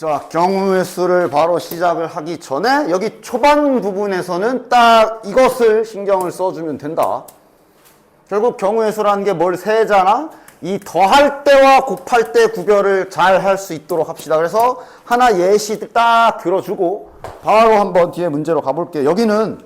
자, 경우의 수를 바로 시작을 하기 전에 여기 초반 부분에서는 딱 이것을 신경을 써주면 된다. 결국 경우의 수라는 게 뭘 세잖아? 이 더할 때와 곱할 때 구별을 잘 할 수 있도록 합시다. 그래서 하나 예시 딱 들어주고 바로 한번 뒤에 문제로 가볼게요. 여기는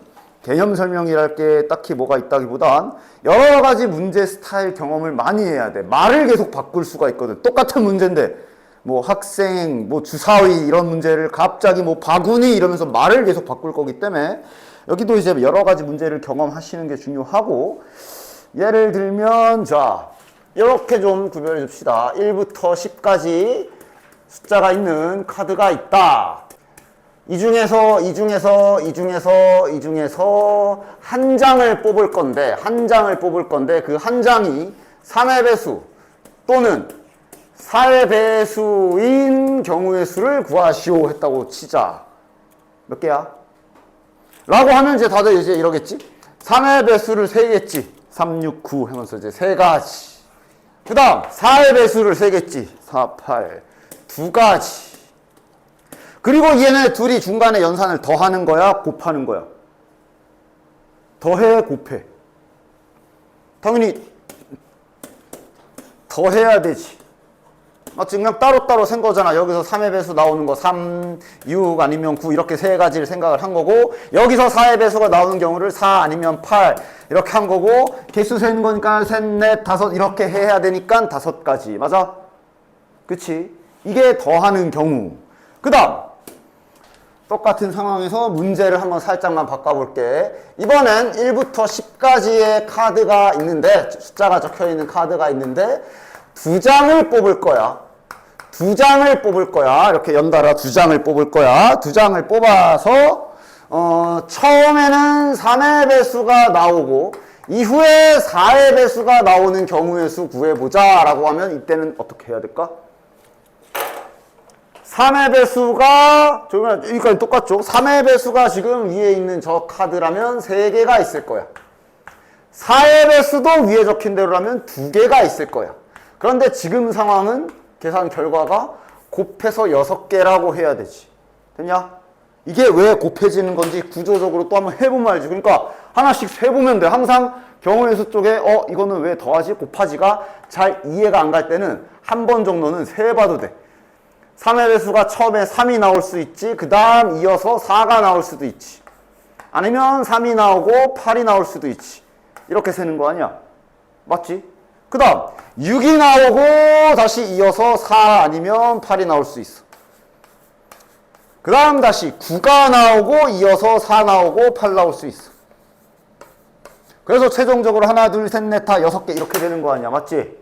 개념 설명이랄 게 딱히 뭐가 있다기보단 여러 가지 문제 스타일 경험을 많이 해야 돼. 말을 계속 바꿀 수가 있거든. 똑같은 문제인데 뭐 학생, 뭐 주사위 이런 문제를 갑자기 뭐 바구니 이러면서 말을 계속 바꿀 거기 때문에 여기도 이제 여러 가지 문제를 경험하시는 게 중요하고, 예를 들면 자 이렇게 좀 구별해 줍시다. 1부터 10까지 숫자가 있는 카드가 있다. 이 중에서 한 장을 뽑을 건데 그 한 장이 3의 배수 또는 4의 배수인 경우의 수를 구하시오 했다고 치자. 몇 개야? 라고 하면 이제 다들 이제 이러겠지? 3의 배수를 세겠지. 3, 6, 9 하면서 이제 세 가지. 그 다음 4의 배수를 세겠지. 4, 8 두 가지. 그리고 얘네 둘이 중간에 연산을 더하는 거야, 곱하는 거야? 더해, 곱해. 당연히 더해야 되지. 맞지? 그냥 따로따로 센 거잖아. 여기서 3의 배수 나오는 거 3, 6 아니면 9 이렇게 세 가지를 생각을 한 거고, 여기서 4의 배수가 나오는 경우를 4 아니면 8 이렇게 한 거고, 개수 세는 거니까 셋, 넷, 다섯 이렇게 해야 되니까 5가지. 맞아? 그치? 이게 더하는 경우. 그 다음 똑같은 상황에서 문제를 한번 살짝만 바꿔볼게. 이번엔 1부터 10까지의 카드가 있는데, 숫자가 적혀있는 카드가 있는데 두 장을 뽑을 거야. 이렇게 연달아 두 장을 뽑을 거야. 두 장을 뽑아서 처음에는 3의 배수가 나오고 이후에 4의 배수가 나오는 경우의 수 구해보자 라고 하면 이때는 어떻게 해야 될까? 3의 배수가 여기까지 똑같죠? 3의 배수가 지금 위에 있는 저 카드라면 3개가 있을 거야. 4의 배수도 위에 적힌 대로라면 2개가 있을 거야. 그런데 지금 상황은 계산 결과가 곱해서 6개라고 해야 되지. 됐냐? 이게 왜 곱해지는 건지 구조적으로 또 한번 해보면 알지. 그러니까 하나씩 해보면 돼. 항상 경우의 수 쪽에 이거는 왜 더하지? 곱하지가 잘 이해가 안 갈 때는 한 번 정도는 세봐도 돼. 3의 배수가 처음에 3이 나올 수 있지. 그 다음 이어서 4가 나올 수도 있지. 아니면 3이 나오고 8이 나올 수도 있지. 이렇게 세는 거 아니야? 맞지? 그 다음 6이 나오고 다시 이어서 4 아니면 8이 나올 수 있어. 그 다음 다시 9가 나오고 이어서 4 나오고 8 나올 수 있어. 그래서 최종적으로 하나 둘 셋 넷 다 6개 이렇게 되는 거 아니야? 맞지?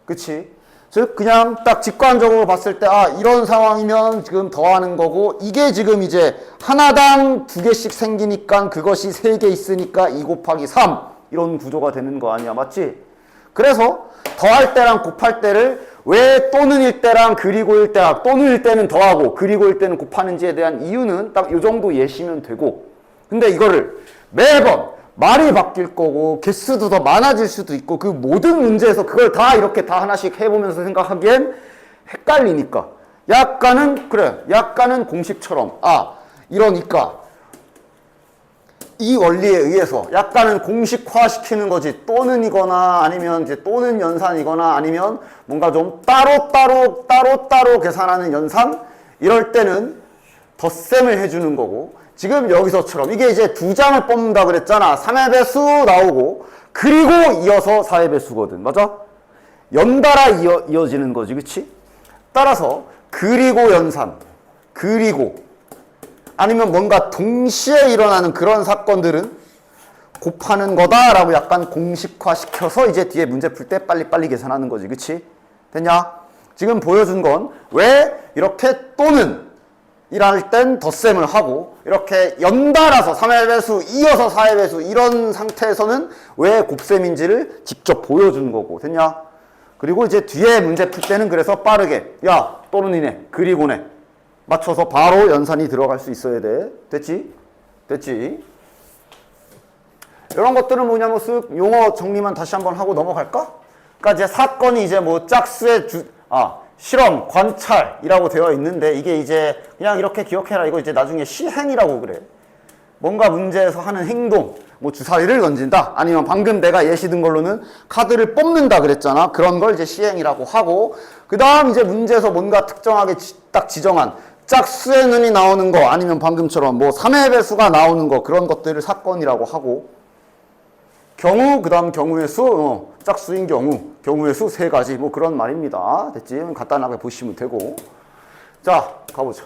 그치? 즉 그냥 딱 직관적으로 봤을 때 이런 상황이면 지금 더하는 거고, 이게 지금 이제 하나당 2개씩 생기니까 그것이 3개 있으니까 2 곱하기 3 이런 구조가 되는 거 아니야? 맞지? 그래서 더할 때랑 곱할 때를 왜 또는일 때랑 그리고일 때랑 또는일 때는 더하고 그리고일 때는 곱하는지에 대한 이유는 딱 이 정도 예시면 되고, 근데 이거를 매번 말이 바뀔 거고 개수도 더 많아질 수도 있고 그 모든 문제에서 그걸 다 이렇게 다 하나씩 해보면서 생각하기엔 헷갈리니까 약간은 공식처럼 이러니까 이 원리에 의해서 약간은 공식화시키는 거지. 또는이거나 아니면 이제 또는 연산이거나 아니면 뭔가 좀 따로 계산하는 연산, 이럴 때는 덧셈을 해주는 거고, 지금 여기서처럼 이게 이제 두 장을 뽑는다 그랬잖아. 3의 배수 나오고 그리고 이어서 4의 배수거든. 맞아? 연달아 이어지는 거지. 그치? 따라서 그리고 연산, 그리고 아니면 뭔가 동시에 일어나는 그런 사건들은 곱하는 거다라고 약간 공식화시켜서 이제 뒤에 문제 풀 때 빨리빨리 계산하는 거지. 그치? 됐냐? 지금 보여준 건 왜 이렇게 또는 이럴 땐 덧셈을 하고, 이렇게 연달아서 3의 배수 이어서 4의 배수 이런 상태에서는 왜 곱셈인지를 직접 보여준 거고. 됐냐? 그리고 이제 뒤에 문제 풀 때는 그래서 빠르게 또는이네 그리고네 맞춰서 바로 연산이 들어갈 수 있어야 돼. 됐지? 이런 것들은 뭐냐면 용어 정리만 다시 한번 하고 넘어갈까? 그러니까 이제 사건이 이제 뭐 짝수의 실험, 관찰이라고 되어 있는데 이게 이제 그냥 이렇게 기억해라. 이거 이제 나중에 시행이라고 그래. 뭔가 문제에서 하는 행동, 뭐 주사위를 던진다. 아니면 방금 내가 예시 든 걸로는 카드를 뽑는다 그랬잖아. 그런 걸 이제 시행이라고 하고, 그 다음 이제 문제에서 뭔가 특정하게 딱 지정한 짝수의 눈이 나오는 거, 아니면 방금처럼 뭐 3의 배수가 나오는 거, 그런 것들을 사건이라고 하고, 경우, 그 다음 경우의 수, 짝수인 경우, 경우의 수 세 가지, 뭐 그런 말입니다. 됐지? 간단하게 보시면 되고. 자, 가보죠.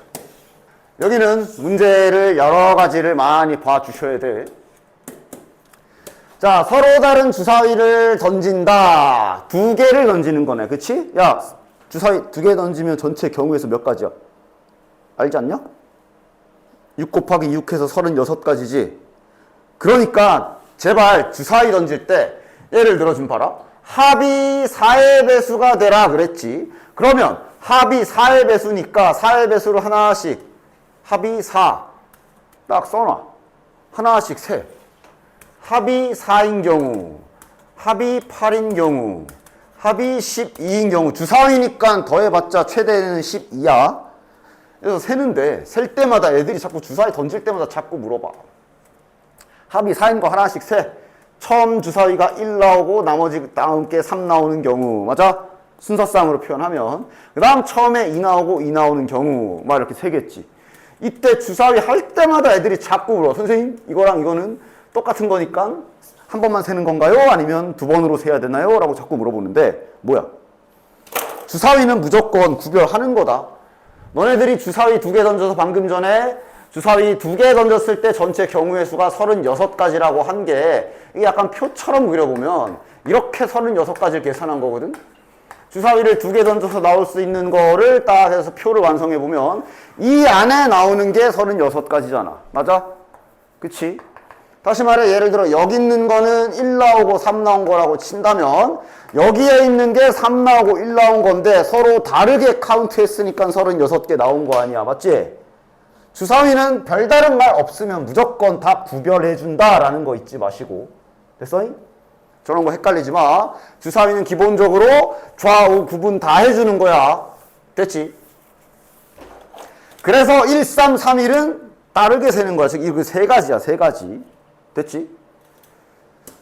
여기는 문제를 여러 가지를 많이 봐주셔야 돼. 자, 서로 다른 주사위를 던진다. 두 개를 던지는 거네. 그치? 야, 주사위 두 개 던지면 전체 경우의 수 몇 가지야? 알지 않냐? 6 곱하기 6해서 36가지지. 그러니까 제발 주사위 던질 때 예를 들어 좀 봐라. 합이 4의 배수가 되라 그랬지. 그러면 합이 4의 배수니까 4의 배수를 하나씩, 합이 4 딱 써놔. 하나씩 세. 합이 4인 경우, 합이 8인 경우, 합이 12인 경우. 주사위니까 더해봤자 최대는 12야. 그래서 세는데 셀 때마다 애들이 자꾸 주사위 던질 때마다 자꾸 물어봐. 합이 4인 거 하나씩 세. 처음 주사위가 1 나오고 나머지 다음 게 3 나오는 경우. 맞아? 순서상으로 표현하면. 그 다음 처음에 2 나오고 2 나오는 경우. 막 이렇게 세겠지. 이때 주사위 할 때마다 애들이 자꾸 물어. 선생님, 이거랑 이거는 똑같은 거니까 한 번만 세는 건가요? 아니면 두 번으로 세야 되나요? 라고 자꾸 물어보는데, 뭐야? 주사위는 무조건 구별하는 거다. 너네들이 주사위 2개 던져서 방금 전에 주사위 2개 던졌을 때 전체 경우의 수가 36가지라고 한 게, 이게 약간 표처럼 그려보면 이렇게 36가지를 계산한 거거든? 주사위를 2개 던져서 나올 수 있는 거를 딱 해서 표를 완성해보면 이 안에 나오는 게 36가지잖아. 맞아? 그치? 다시 말해, 예를 들어 여기 있는 거는 1 나오고 3 나온 거라고 친다면 여기에 있는 게 3 나오고 1 나온 건데 서로 다르게 카운트 했으니까 36개 나온 거 아니야. 맞지? 주사위는 별다른 말 없으면 무조건 다 구별해준다라는 거 잊지 마시고. 됐어? 저런 거 헷갈리지 마. 주사위는 기본적으로 좌우 구분 다 해주는 거야. 됐지? 그래서 1, 3, 3, 1은 다르게 세는 거야. 즉, 이거 세 가지야, 세 가지. 됐지?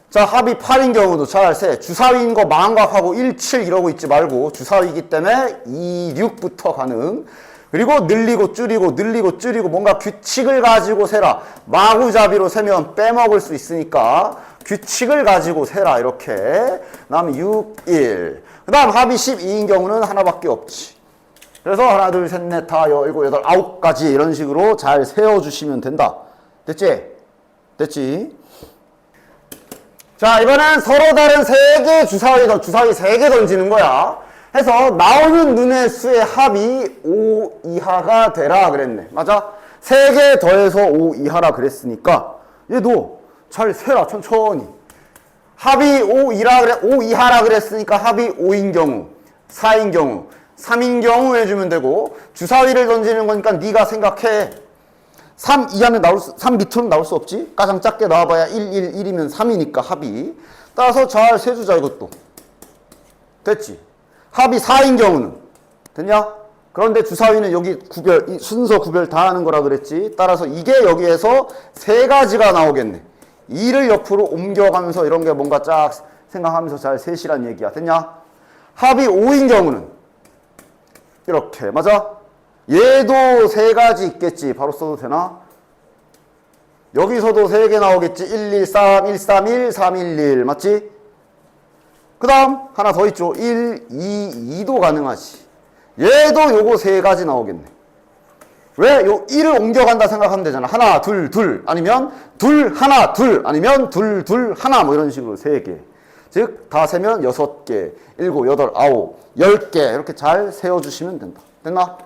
자, 합이 8인 경우도 잘 세. 주사위인 거 망각하고 1, 7 이러고 있지 말고, 주사위이기 때문에 2, 6부터 가능. 그리고 늘리고 줄이고 뭔가 규칙을 가지고 세라. 마구잡이로 세면 빼먹을 수 있으니까 규칙을 가지고 세라. 이렇게. 그 다음에 6, 1. 그 다음 합이 12인 경우는 하나밖에 없지. 그래서 하나, 둘, 셋, 넷, 다, 일곱, 여덟, 9가지 이런 식으로 잘 세워주시면 된다. 됐지? 됐지? 자, 이번엔 서로 다른 3개 주사위 3개 던지는 거야. 해서 나오는 눈의 수의 합이 5 이하가 되라 그랬네. 맞아? 3개 더해서 5 이하라 그랬으니까 얘도 잘 세라. 천천히. 합이 5 이하라 그랬으니까 합이 5인 경우, 4인 경우, 3인 경우 해주면 되고, 주사위를 던지는 거니까 네가 생각해. 3 이하는 3 밑으로는 나올 수 없지? 가장 작게 나와봐야 1, 1, 1이면 3이니까 합이. 따라서 잘 세주자 이것도. 됐지? 합이 4인 경우는. 됐냐? 그런데 주사위는 여기 구별, 순서 구별 다 하는 거라 그랬지? 따라서 이게 여기에서 3가지가 나오겠네. 2를 옆으로 옮겨가면서 이런 게 뭔가 쫙 생각하면서 잘 세시란 얘기야. 됐냐? 합이 5인 경우는 이렇게. 맞아? 얘도 3가지 있겠지. 바로 써도 되나? 여기서도 3개 나오겠지. 1, 1, 3, 1, 3, 1, 3, 1, 1. 맞지? 그 다음 하나 더 있죠. 1, 2, 2도 가능하지. 얘도 요거 3가지 나오겠네. 왜? 요 1을 옮겨간다 생각하면 되잖아. 하나, 둘, 둘. 아니면 둘, 하나, 둘. 아니면 둘, 둘, 하나. 뭐 이런 식으로 3개. 즉, 다 세면 6개, 7, 8, 9, 10개. 이렇게 잘 세워주시면 된다. 됐나?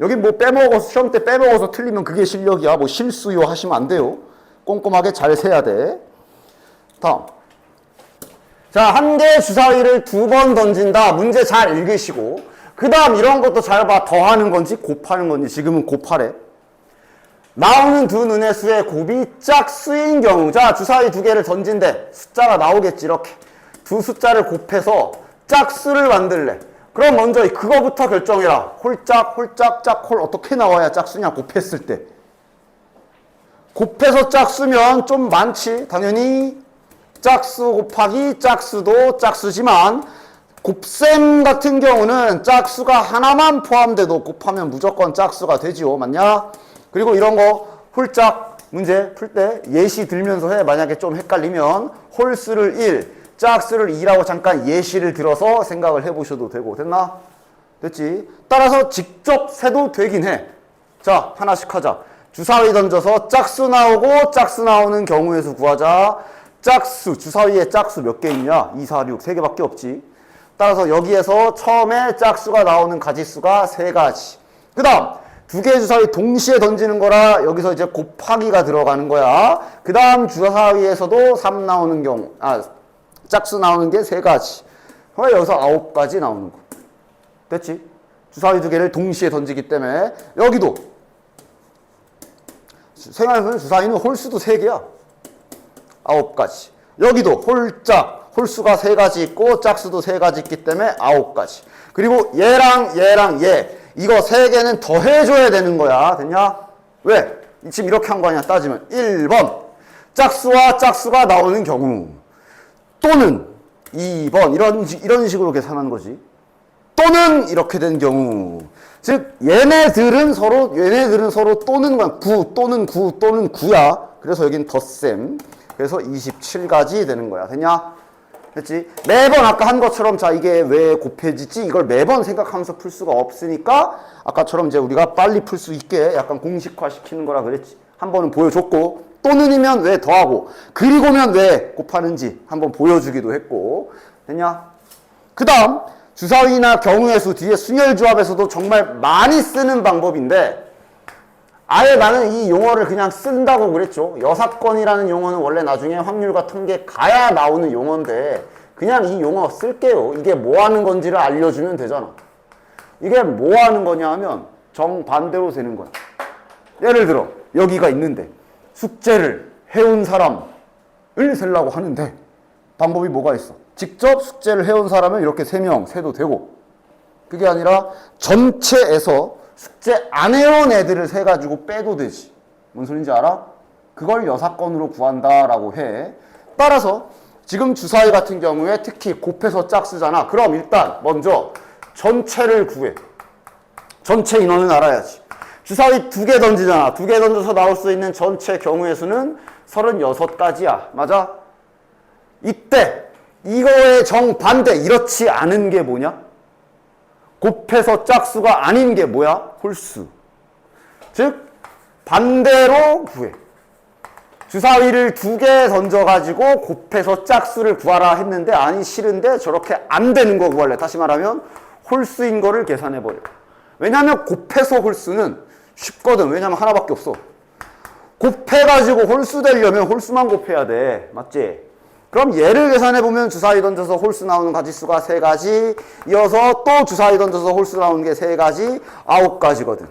여기 뭐 빼먹어서, 시험 때 빼먹어서 틀리면 그게 실력이야. 뭐 실수요 하시면 안 돼요. 꼼꼼하게 잘 세야 돼. 다음. 자, 한 개의 주사위를 2번 던진다. 문제 잘 읽으시고. 그 다음 이런 것도 잘 봐. 더하는 건지 곱하는 건지. 지금은 곱하래. 나오는 두 눈의 수의 곱이 짝수인 경우. 자, 주사위 2개를 던진대. 숫자가 나오겠지. 이렇게. 두 숫자를 곱해서 짝수를 만들래. 그럼 먼저 그거부터 결정해라. 홀짝, 홀짝, 짝홀 어떻게 나와야 짝수냐, 곱했을 때. 곱해서 짝수면 좀 많지. 당연히 짝수 곱하기 짝수도 짝수지만 곱셈 같은 경우는 짝수가 하나만 포함돼도 곱하면 무조건 짝수가 되지요. 맞냐? 그리고 이런 거 홀짝 문제 풀 때 예시 들면서 해. 만약에 좀 헷갈리면 홀수를 1, 짝수를 2라고 잠깐 예시를 들어서 생각을 해보셔도 되고. 됐나? 됐지? 따라서 직접 세도 되긴 해. 자, 하나씩 하자. 주사위 던져서 짝수 나오고 짝수 나오는 경우의 수 구하자. 짝수, 주사위에 짝수 몇 개 있냐? 2, 4, 6, 3개밖에 없지. 따라서 여기에서 처음에 짝수가 나오는 가지수가 3가지. 그 다음, 두 개의 주사위 동시에 던지는 거라 여기서 이제 곱하기가 들어가는 거야. 그 다음 주사위에서도 3 나오는 경우, 짝수 나오는 게 3가지. 그럼 여기서 9가지 나오는 거. 됐지? 주사위 두 개를 동시에 던지기 때문에 여기도 생각해보면 주사위는 홀수도 3개야. 9가지. 여기도 홀짝, 홀수가 3가지 있고 짝수도 3가지 있기 때문에 9가지. 그리고 얘랑 얘랑 얘 이거 3개는 더해줘야 되는 거야. 됐냐? 왜? 지금 이렇게 한 거 아니야 따지면 1번 짝수와 짝수가 나오는 경우 또는 2번 이런 식으로 계산하는 거지. 또는 이렇게 된 경우 즉 얘네들은 서로 또는 9 또는 9 또는 9야. 그래서 여긴 덧셈. 그래서 27가지 되는 거야. 됐냐? 됐지? 매번 아까 한 것처럼 자 이게 왜 곱해지지? 이걸 매번 생각하면서 풀 수가 없으니까 아까처럼 이제 우리가 빨리 풀 수 있게 약간 공식화 시키는 거라 그랬지. 한 번은 보여줬고 또는이면 왜 더하고 그리고면 왜 곱하는지 한번 보여주기도 했고. 됐냐? 그 다음 주사위나 경우의 수 뒤에 순열조합에서도 정말 많이 쓰는 방법인데 아예 나는 이 용어를 그냥 쓴다고 그랬죠. 여사건이라는 용어는 원래 나중에 확률과 통계 가야 나오는 용어인데 그냥 이 용어 쓸게요. 이게 뭐 하는 건지를 알려주면 되잖아. 이게 뭐 하는 거냐 하면 정반대로 되는 거야. 예를 들어 여기가 있는데 숙제를 해온 사람을 세려고 하는데 방법이 뭐가 있어? 직접 숙제를 해온 사람을 이렇게 3명 세도 되고 그게 아니라 전체에서 숙제 안 해온 애들을 세가지고 빼도 되지. 뭔 소린지 알아? 그걸 여사건으로 구한다라고 해. 따라서 지금 주사위 같은 경우에 특히 곱해서 짝수잖아. 그럼 일단 먼저 전체를 구해. 전체 인원은 알아야지. 주사위 2개 던지잖아. 2개 던져서 나올 수 있는 전체 경우의 수는 36가지야. 맞아? 이때 이거의 정반대 이렇지 않은 게 뭐냐? 곱해서 짝수가 아닌 게 뭐야? 홀수. 즉 반대로 구해. 주사위를 2개 던져가지고 곱해서 짝수를 구하라 했는데 아니 싫은데 저렇게 안 되는 거 구할래. 다시 말하면 홀수인 거를 계산해버려. 왜냐하면 곱해서 홀수는 쉽거든. 왜냐하면 하나밖에 없어. 곱해가지고 홀수 되려면 홀수만 곱해야 돼. 맞지? 그럼 얘를 계산해보면 주사위 던져서 홀수 나오는 가지수가 3가지, 이어서 또 주사위 던져서 홀수 나오는 게 3가지, 9가지거든.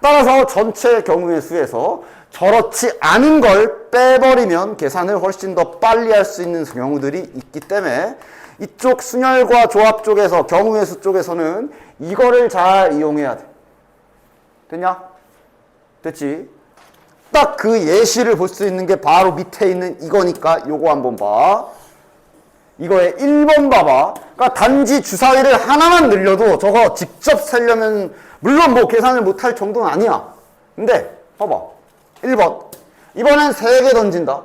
따라서 전체 경우의 수에서 저렇지 않은 걸 빼버리면 계산을 훨씬 더 빨리 할 수 있는 경우들이 있기 때문에 이쪽 순열과 조합 쪽에서 경우의 수 쪽에서는 이거를 잘 이용해야 돼. 됐냐? 됐지? 딱 그 예시를 볼 수 있는 게 바로 밑에 있는 이거니까 요거 한번 봐. 이거의 1번 봐봐. 그러니까 단지 주사위를 하나만 늘려도 저거 직접 세려면 물론 뭐 계산을 못할 정도는 아니야. 근데 봐봐. 1번. 이번엔 3개 던진다.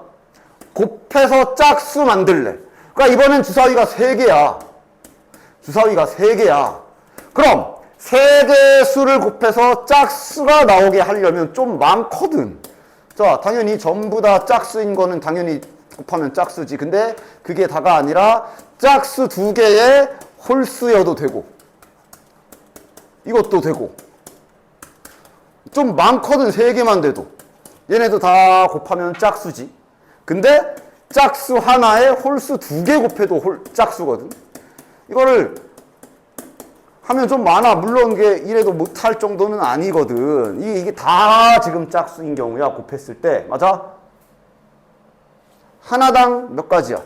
곱해서 짝수 만들래. 그러니까 이번엔 주사위가 3개야. 주사위가 3개야. 그럼 3개의 수를 곱해서 짝수가 나오게 하려면 좀 많거든. 자, 당연히 전부 다 짝수인 거는 당연히 곱하면 짝수지. 근데 그게 다가 아니라 짝수 2개의 홀수여도 되고 이것도 되고 좀 많거든. 3개만 돼도 얘네도 다 곱하면 짝수지. 근데 짝수 하나에 홀수 2개 곱해도 짝수거든. 이거를 하면 좀 많아. 물론 이게 이래도 못할 정도는 아니거든. 이게 다 지금 짝수인 경우야. 곱했을 때. 맞아? 하나당 몇 가지야?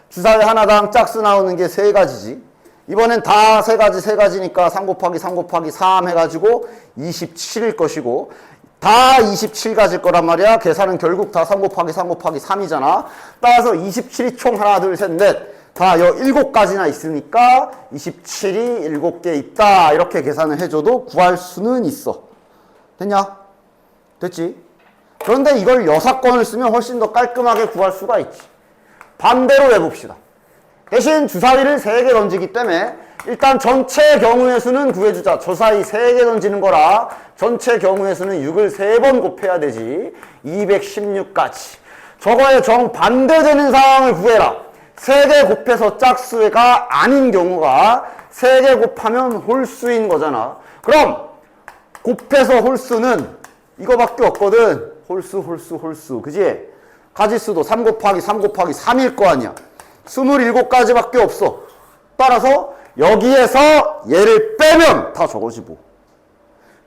주사위 하나당 짝수 나오는 게 3가지지. 이번엔 다 세 가지니까 3 곱하기 3 곱하기 3 해가지고 27일 것이고 다 27가지일 거란 말이야. 계산은 결국 다 3 곱하기 3 곱하기 3이잖아. 따라서 27이 총 하나 둘 셋 넷 다 7가지나 있으니까 27이 7개 있다. 이렇게 계산을 해줘도 구할 수는 있어. 됐냐? 됐지? 그런데 이걸 여사건을 쓰면 훨씬 더 깔끔하게 구할 수가 있지. 반대로 해봅시다. 대신 주사위를 3개 던지기 때문에 일단 전체 경우의 수는 구해주자. 주사위 3개 던지는 거라 전체 경우의 수는 6을 3번 곱해야 되지. 216까지. 저거에 정반대되는 상황을 구해라. 3개 곱해서 짝수가 아닌 경우가 3개 곱하면 홀수인 거잖아. 그럼 곱해서 홀수는 이거밖에 없거든. 홀수. 그지? 가지수도 3 곱하기 3 곱하기 3일 거 아니야. 27가지밖에 없어. 따라서 여기에서 얘를 빼면 다 저거지 뭐.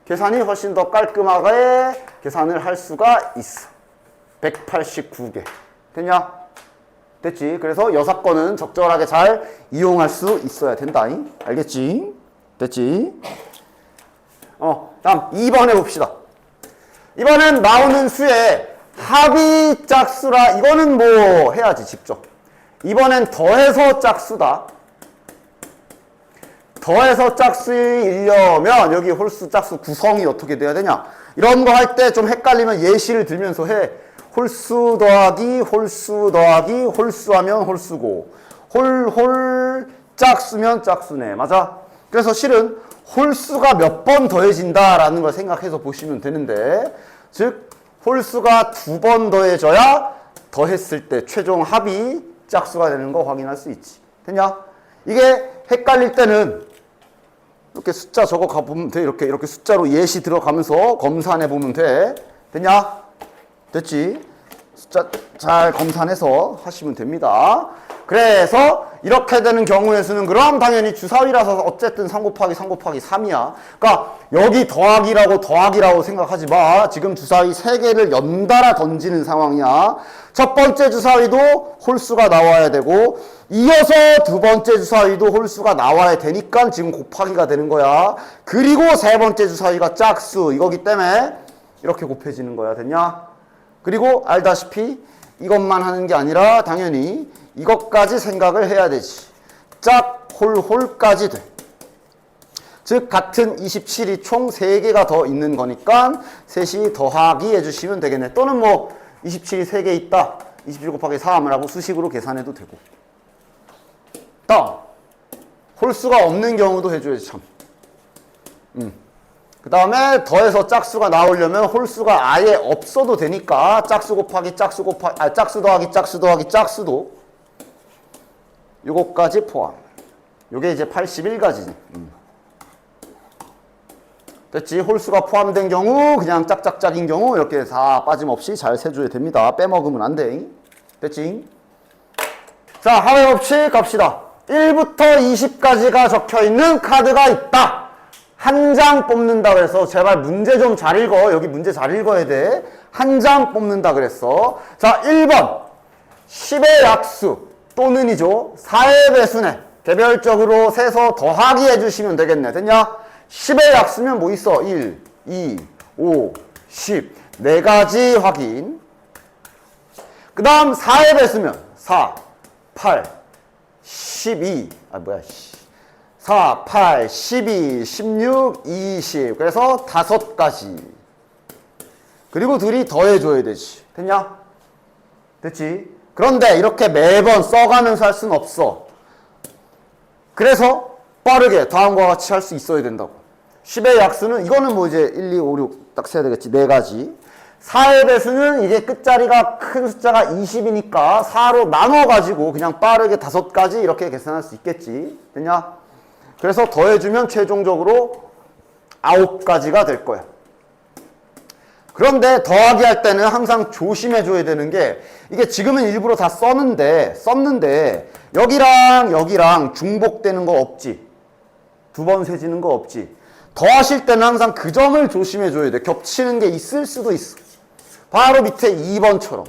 계산이 훨씬 더 깔끔하게 계산을 할 수가 있어. 189개. 됐냐? 됐지? 그래서 여사건은 적절하게 잘 이용할 수 있어야 된다. 알겠지? 됐지? 다음 2번 해봅시다. 이번엔 나오는 수에 합이 짝수라. 이거는 뭐 해야지 직접. 이번엔 더해서 짝수다. 더해서 짝수이려면 여기 홀수 짝수 구성이 어떻게 돼야 되냐. 이런 거 할 때 좀 헷갈리면 예시를 들면서 해. 홀수 더하기 홀수하면 홀수고 홀 짝수면 짝수네. 맞아? 그래서 실은 홀수가 몇 번 더해진다라는 걸 생각해서 보시면 되는데, 즉 홀수가 2번 더해져야 더했을 때 최종 합이 짝수가 되는 거 확인할 수 있지. 됐냐? 이게 헷갈릴 때는 이렇게 숫자 적어 가보면 돼. 이렇게 숫자로 예시 들어가면서 검산해 보면 돼. 됐냐? 됐지? 숫자 잘 검산해서 하시면 됩니다. 그래서 이렇게 되는 경우의 수는 그럼 당연히 주사위라서 어쨌든 3 곱하기 3 곱하기 3이야. 그러니까 여기 더하기라고 생각하지 마. 지금 주사위 3개를 연달아 던지는 상황이야. 첫 번째 주사위도 홀수가 나와야 되고 이어서 두 번째 주사위도 홀수가 나와야 되니까 지금 곱하기가 되는 거야. 그리고 세 번째 주사위가 짝수 이거기 때문에 이렇게 곱해지는 거야. 됐냐? 그리고 알다시피 이것만 하는 게 아니라 당연히 이것까지 생각을 해야 되지. 짝, 홀까지 돼. 즉 같은 27이 총 3개가 더 있는 거니까 셋이 더하기 해주시면 되겠네. 또는 뭐 27이 3개 있다. 27 곱하기 3을 하고 수식으로 계산해도 되고. 다음. 홀수가 없는 경우도 해줘야지 참. 그 다음에 더해서 짝수가 나오려면 홀수가 아예 없어도 되니까 짝수 곱하기 짝수 더하기 짝수도 요거까지 포함. 요게 이제 81가지지. 됐지? 홀수가 포함된 경우 그냥 짝짝짝인 경우 이렇게 다 빠짐없이 잘 세줘야 됩니다. 빼먹으면 안 돼. 됐지? 자, 합의 법칙 갑시다. 1부터 20까지가 적혀있는 카드가 있다. 한 장 뽑는다 그래서 제발 문제 좀 잘 읽어. 여기 문제 잘 읽어야 돼. 한 장 뽑는다 그랬어. 자, 1번 10의 약수 또는이죠. 4의 배수네. 개별적으로 세서 더하기 해주시면 되겠네. 됐냐? 10의 약수면 뭐 있어? 1, 2, 5, 10 4가지 확인. 그 다음 4의 배수면 4, 8, 12 4, 8, 12, 16, 20 그래서 5가지. 그리고 둘이 더해줘야 되지. 됐냐? 됐지? 그런데 이렇게 매번 써가면서 할 수는 없어. 그래서 빠르게 다음과 같이 할 수 있어야 된다고. 10의 약수는 이거는 뭐 이제 1, 2, 5, 6 딱 세야 되겠지. 4가지. 4의 배수는 이게 끝자리가 큰 숫자가 20이니까 4로 나눠가지고 그냥 빠르게 5가지 이렇게 계산할 수 있겠지. 됐냐? 그래서 더해주면 최종적으로 9가지가 될 거야. 그런데 더하기 할 때는 항상 조심해줘야 되는 게 이게 지금은 일부러 다 썼는데 여기랑 중복되는 거 없지. 2번 세지는 거 없지. 더하실 때는 항상 그 점을 조심해줘야 돼. 겹치는 게 있을 수도 있어. 바로 밑에 2번처럼.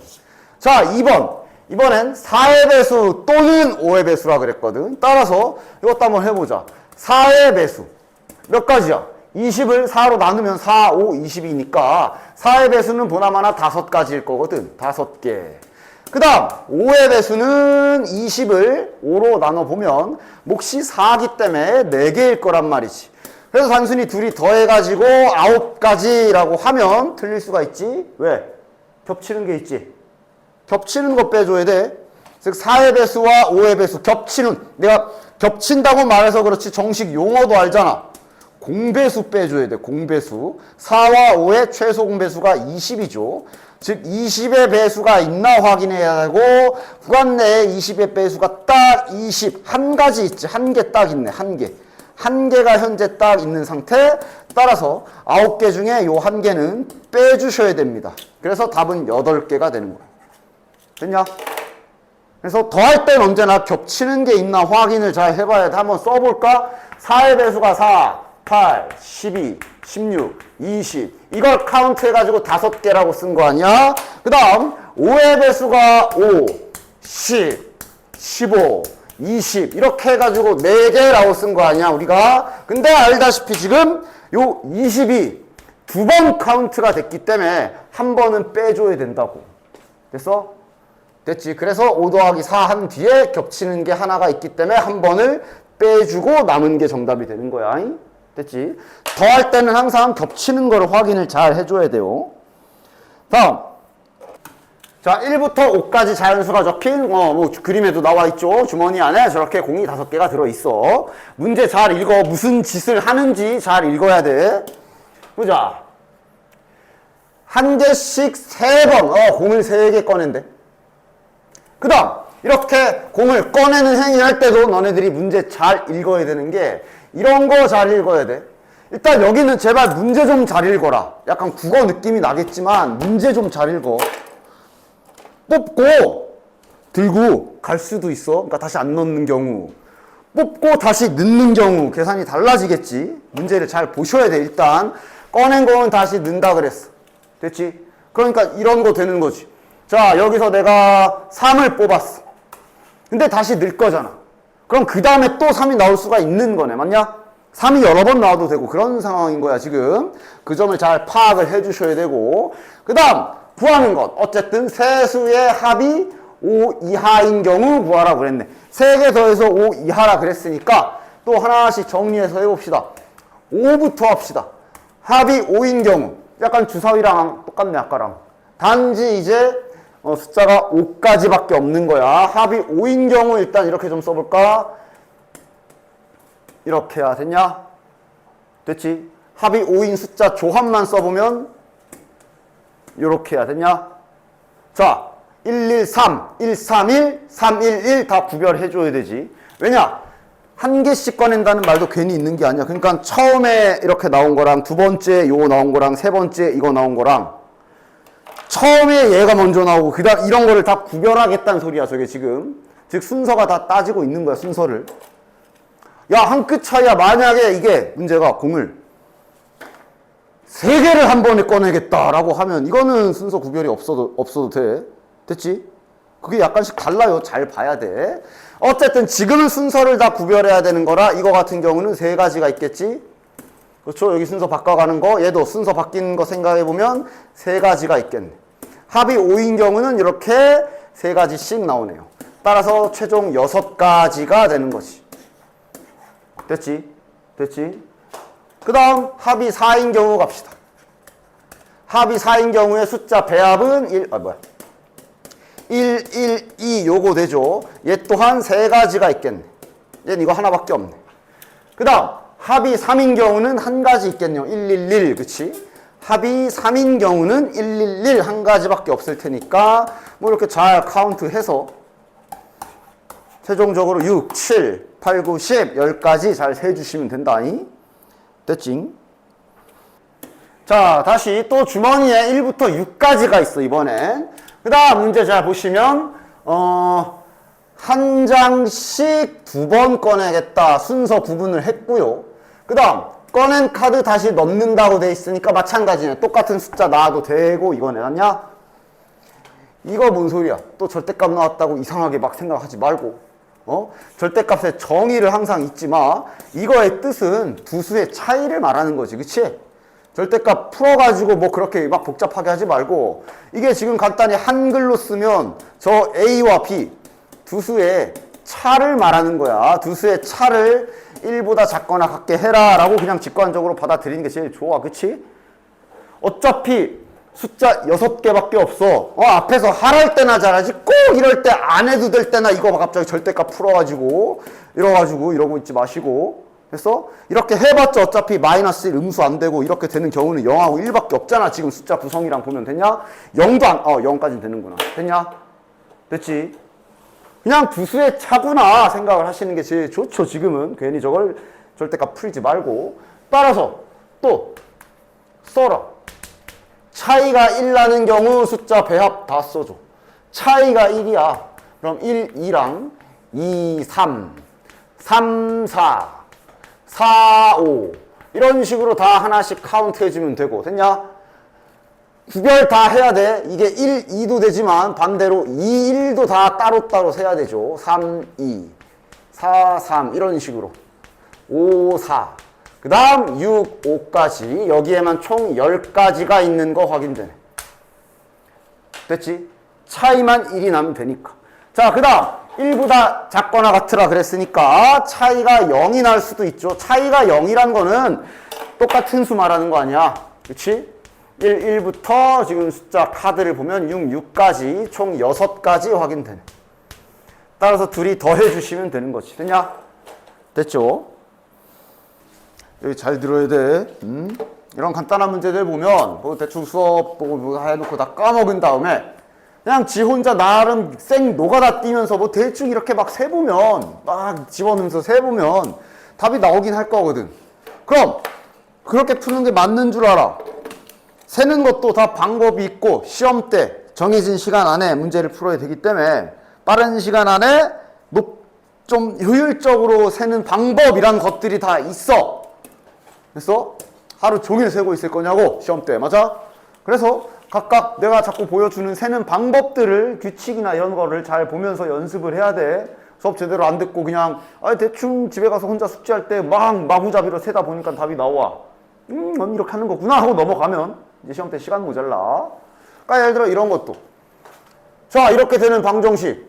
자, 2번. 이번엔 4의 배수 또는 5의 배수라 그랬거든. 따라서 이것도 한번 해보자. 4의 배수 몇 가지야? 20을 4로 나누면 4, 5, 20이니까 4의 배수는 보나마나 5가지일 거거든. 5개. 그 다음 5의 배수는 20을 5로 나눠보면 몫이 4기 때문에 4개일 거란 말이지. 그래서 단순히 둘이 더해가지고 9가지라고 하면 틀릴 수가 있지. 왜? 겹치는 게 있지. 겹치는 거 빼줘야 돼. 즉 4의 배수와 5의 배수 겹치는, 내가 겹친다고 말해서 그렇지 정식 용어도 알잖아. 공배수 빼줘야 돼. 공배수. 4와 5의 최소 공배수가 20이죠. 즉 20의 배수가 있나 확인해야 되고 구간 내에 20의 배수가 딱 20, 한 가지 있지. 한 개 딱 있네. 한 개. 한 개가 현재 딱 있는 상태. 따라서 9개 중에 요 한 개는 빼주셔야 됩니다. 그래서 답은 8개가 되는 거야. 됐냐? 그래서 더할 땐 언제나 겹치는 게 있나 확인을 잘 해봐야 돼. 한번 써볼까? 4의 배수가 4, 8, 12, 16, 20 이걸 카운트 해가지고 5개라고 쓴 거 아니야? 그 다음 5의 배수가 5, 10, 15, 20 이렇게 해가지고 4개라고 쓴 거 아니야 우리가? 근데 알다시피 지금 요 20이 2번 카운트가 됐기 때문에 한 번은 빼줘야 된다고. 됐어? 됐지? 그래서 5 더하기 4 한 뒤에 겹치는 게 하나가 있기 때문에 한 번을 빼주고 남은 게 정답이 되는 거야. 됐지? 더할 때는 항상 겹치는 거를 확인을 잘 해줘야 돼요. 다음. 자, 1부터 5까지 자연수가 적힌, 뭐, 그림에도 나와 있죠. 주머니 안에 저렇게 공이 5개가 들어있어. 문제 잘 읽어. 무슨 짓을 하는지 잘 읽어야 돼. 보자. 한 개씩 3번, 공을 3개 꺼낸대. 그 다음, 이렇게 공을 꺼내는 행위할 때도 너네들이 문제 잘 읽어야 되는 게, 이런 거 잘 읽어야 돼. 일단 여기는 제발 문제 좀 잘 읽어라. 약간 국어 느낌이 나겠지만 문제 좀 잘 읽어. 뽑고 들고 갈 수도 있어. 그러니까 다시 안 넣는 경우. 뽑고 다시 넣는 경우 계산이 달라지겠지. 문제를 잘 보셔야 돼. 일단 꺼낸 거는 다시 넣는다 그랬어. 됐지? 그러니까 이런 거 되는 거지. 자, 여기서 내가 3을 뽑았어. 근데 다시 넣을 거잖아. 그럼 그 다음에 또 3이 나올 수가 있는 거네. 맞냐? 3이 여러 번 나와도 되고 그런 상황인 거야 지금. 그 점을 잘 파악을 해 주셔야 되고. 그 다음 구하는 것. 어쨌든 세수의 합이 5 이하인 경우 구하라고 그랬네. 3개 더해서 5 이하라 그랬으니까 또 하나씩 정리해서 해봅시다. 5부터 합시다. 합이 5인 경우. 약간 주사위랑 똑같네 아까랑. 단지 이제 숫자가 5까지밖에 없는 거야. 합이 5인 경우 일단 이렇게 좀 써볼까? 이렇게 해야 됐냐? 됐지? 합이 5인 숫자 조합만 써보면 이렇게 해야 됐냐? 자, 113, 131, 311 다 구별해줘야 되지. 왜냐? 한 개씩 꺼낸다는 말도 괜히 있는 게 아니야. 그러니까 처음에 이렇게 나온 거랑 두 번째 요거 나온 거랑 세 번째 이거 나온 거랑 처음에 얘가 먼저 나오고 그 다음 이런 거를 다 구별하겠다는 소리야 저게 지금. 즉 순서가 다 따지고 있는 거야 순서를. 야, 한 끗 차이야. 만약에 이게 문제가 공을 3개를 한 번에 꺼내겠다라고 하면 이거는 순서 구별이 없어도 돼. 됐지? 그게 약간씩 달라요. 잘 봐야 돼. 어쨌든 지금은 순서를 다 구별해야 되는 거라 이거 같은 경우는 3가지가 있겠지? 그렇죠? 여기 순서 바꿔가는 거, 얘도 순서 바뀌는 거 생각해보면 3가지가 있겠네. 합이 5인 경우는 이렇게 3가지씩 나오네요. 따라서 최종 6가지가 되는 거지. 됐지? 됐지? 그 다음 합이 4인 경우 갑시다. 합이 4인 경우에 숫자 배합은 1, 2 요거 되죠. 얘 또한 3가지가 있겠네. 얘는 이거 하나밖에 없네. 그 다음 합이 3인 경우는 한 가지 있겠네요. 111 그치? 합이 3인 경우는 111 한 가지밖에 없을 테니까 뭐 이렇게 잘 카운트해서 최종적으로 6, 7, 8, 9, 10, 10까지 잘 세주시면 된다. 됐지? 자, 다시 또 주머니에 1부터 6까지가 있어, 이번엔. 그 다음 문제 잘 보시면, 한 장씩 2번 꺼내겠다. 순서 구분을 했고요. 그 다음, 꺼낸 카드 다시 넣는다고 돼 있으니까 마찬가지네. 똑같은 숫자 나와도 되고, 이거 내놨냐? 이거 뭔 소리야? 또 절대값 나왔다고 이상하게 막 생각하지 말고, 절대값의 정의를 항상 잊지 마. 이거의 뜻은 두 수의 차이를 말하는 거지, 그치? 절대값 풀어가지고 뭐 그렇게 막 복잡하게 하지 말고, 이게 지금 간단히 한글로 쓰면 저 A와 B 두 수의 차를 말하는 거야. 두 수의 차를 1보다 작거나 같게 해라 라고 그냥 직관적으로 받아들이는 게 제일 좋아, 그치? 어차피 숫자 6개밖에 없어. 앞에서 하랄 때나 잘하지 꼭 이럴 때 안 해도 될 때나 이거 갑자기 절대값 풀어가지고 이러고 있지 마시고. 그래서 이렇게 해봤자 어차피 마이너스 1 음수 안 되고 이렇게 되는 경우는 0하고 1밖에 없잖아. 지금 숫자 구성이랑 보면 됐냐? 0도 0까지는 되는구나. 됐냐? 됐지? 그냥 두 수의 차구나 생각을 하시는 게 제일 좋죠. 지금은 괜히 저걸 절대값 풀지 말고. 따라서 또 써라. 차이가 1 나는 경우 숫자 배합 다 써줘. 차이가 1이야. 그럼 1, 2랑 2, 3, 3, 4, 4, 5 이런 식으로 다 하나씩 카운트 해주면 되고. 됐냐? 구별 다 해야 돼. 이게 1, 2도 되지만 반대로 2, 1도 다 따로따로 세야 되죠. 3, 2, 4, 3 이런 식으로 5, 4 그 다음 6, 5까지 여기에만 총 10가지가 있는 거 확인되네. 됐지? 차이만 1이 나면 되니까. 자, 그 다음 1보다 작거나 같으라 그랬으니까 차이가 0이 날 수도 있죠. 차이가 0이란 거는 똑같은 수 말하는 거 아니야. 그치? 1부터 지금 숫자 카드를 보면 6까지 총 6가지 확인되네. 따라서 둘이 더해 주시면 되는 거지. 됐냐? 됐죠? 여기 잘 들어야 돼. 이런 간단한 문제들 보면 뭐 대충 수업 보고 뭐 해놓고 다 까먹은 다음에 그냥 지 혼자 나름 쌩 노가다 뛰면서 뭐 대충 이렇게 막 세보면 막 집어넣으면서 세보면 답이 나오긴 할 거거든. 그럼 그렇게 푸는 게 맞는 줄 알아. 세는 것도 다 방법이 있고 시험 때 정해진 시간 안에 문제를 풀어야 되기 때문에 빠른 시간 안에 좀 효율적으로 세는 방법이란 것들이 다 있어. 그래서 하루 종일 세고 있을 거냐고 시험 때. 맞아? 그래서 각각 내가 자꾸 보여주는 세는 방법들을 규칙이나 이런 거를 잘 보면서 연습을 해야 돼. 수업 제대로 안 듣고 그냥 대충 집에 가서 혼자 숙제할 때 막 마구잡이로 세다 보니까 답이 나와. 이렇게 하는 거구나 하고 넘어가면 이제 시험 때 시간 모자라. 그러니까 예를 들어 이런 것도. 자, 이렇게 되는 방정식.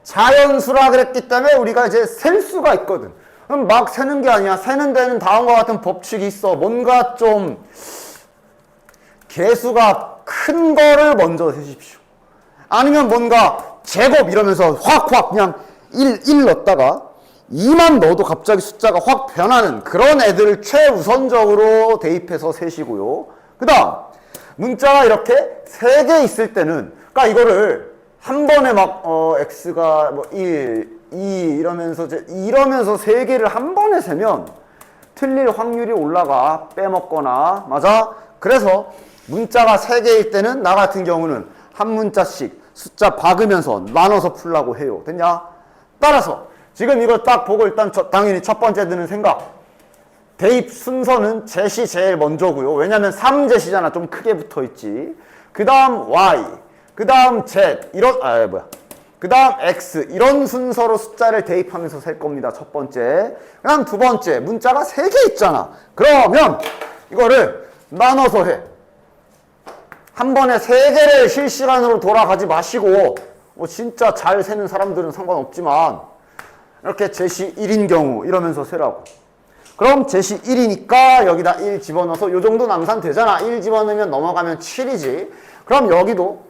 자연수라 그랬기 때문에 우리가 이제 셀 수가 있거든. 그럼 막 세는 게 아니야. 세는 데는 다음과 같은 법칙이 있어. 뭔가 좀 개수가 큰 거를 먼저 세십시오. 아니면 뭔가 제곱 이러면서 확 그냥 1 넣었다가 2만 넣어도 갑자기 숫자가 확 변하는 그런 애들을 최우선적으로 대입해서 세시고요. 그 다음 문자가 이렇게 3개 있을 때는 그러니까 이거를 한 번에 막 x가 뭐 1, 2 이러면서 3개를 한 번에 세면 틀릴 확률이 올라가. 빼먹거나. 맞아? 그래서 문자가 3개일 때는 나 같은 경우는 한 문자씩 숫자 박으면서 나눠서 풀라고 해요. 됐냐? 따라서 지금 이거 딱 보고 일단 당연히 첫 번째 드는 생각. 대입 순서는 zet이 제일 먼저고요. 왜냐면 3zet이잖아. 좀 크게 붙어 있지. 그 다음 y, 그 다음 z 그 다음 x 이런 순서로 숫자를 대입하면서 셀 겁니다. 첫 번째. 그 다음 두 번째 문자가 3개 있잖아. 그러면 이거를 나눠서 해. 한 번에 3개를 실시간으로 돌아가지 마시고 진짜 잘 세는 사람들은 상관없지만 이렇게 zet이 1인 경우 이러면서 세라고. 그럼 zet이 1이니까 여기다 1 집어넣어서 요 정도 남산 되잖아. 1 집어넣으면 넘어가면 7이지. 그럼 여기도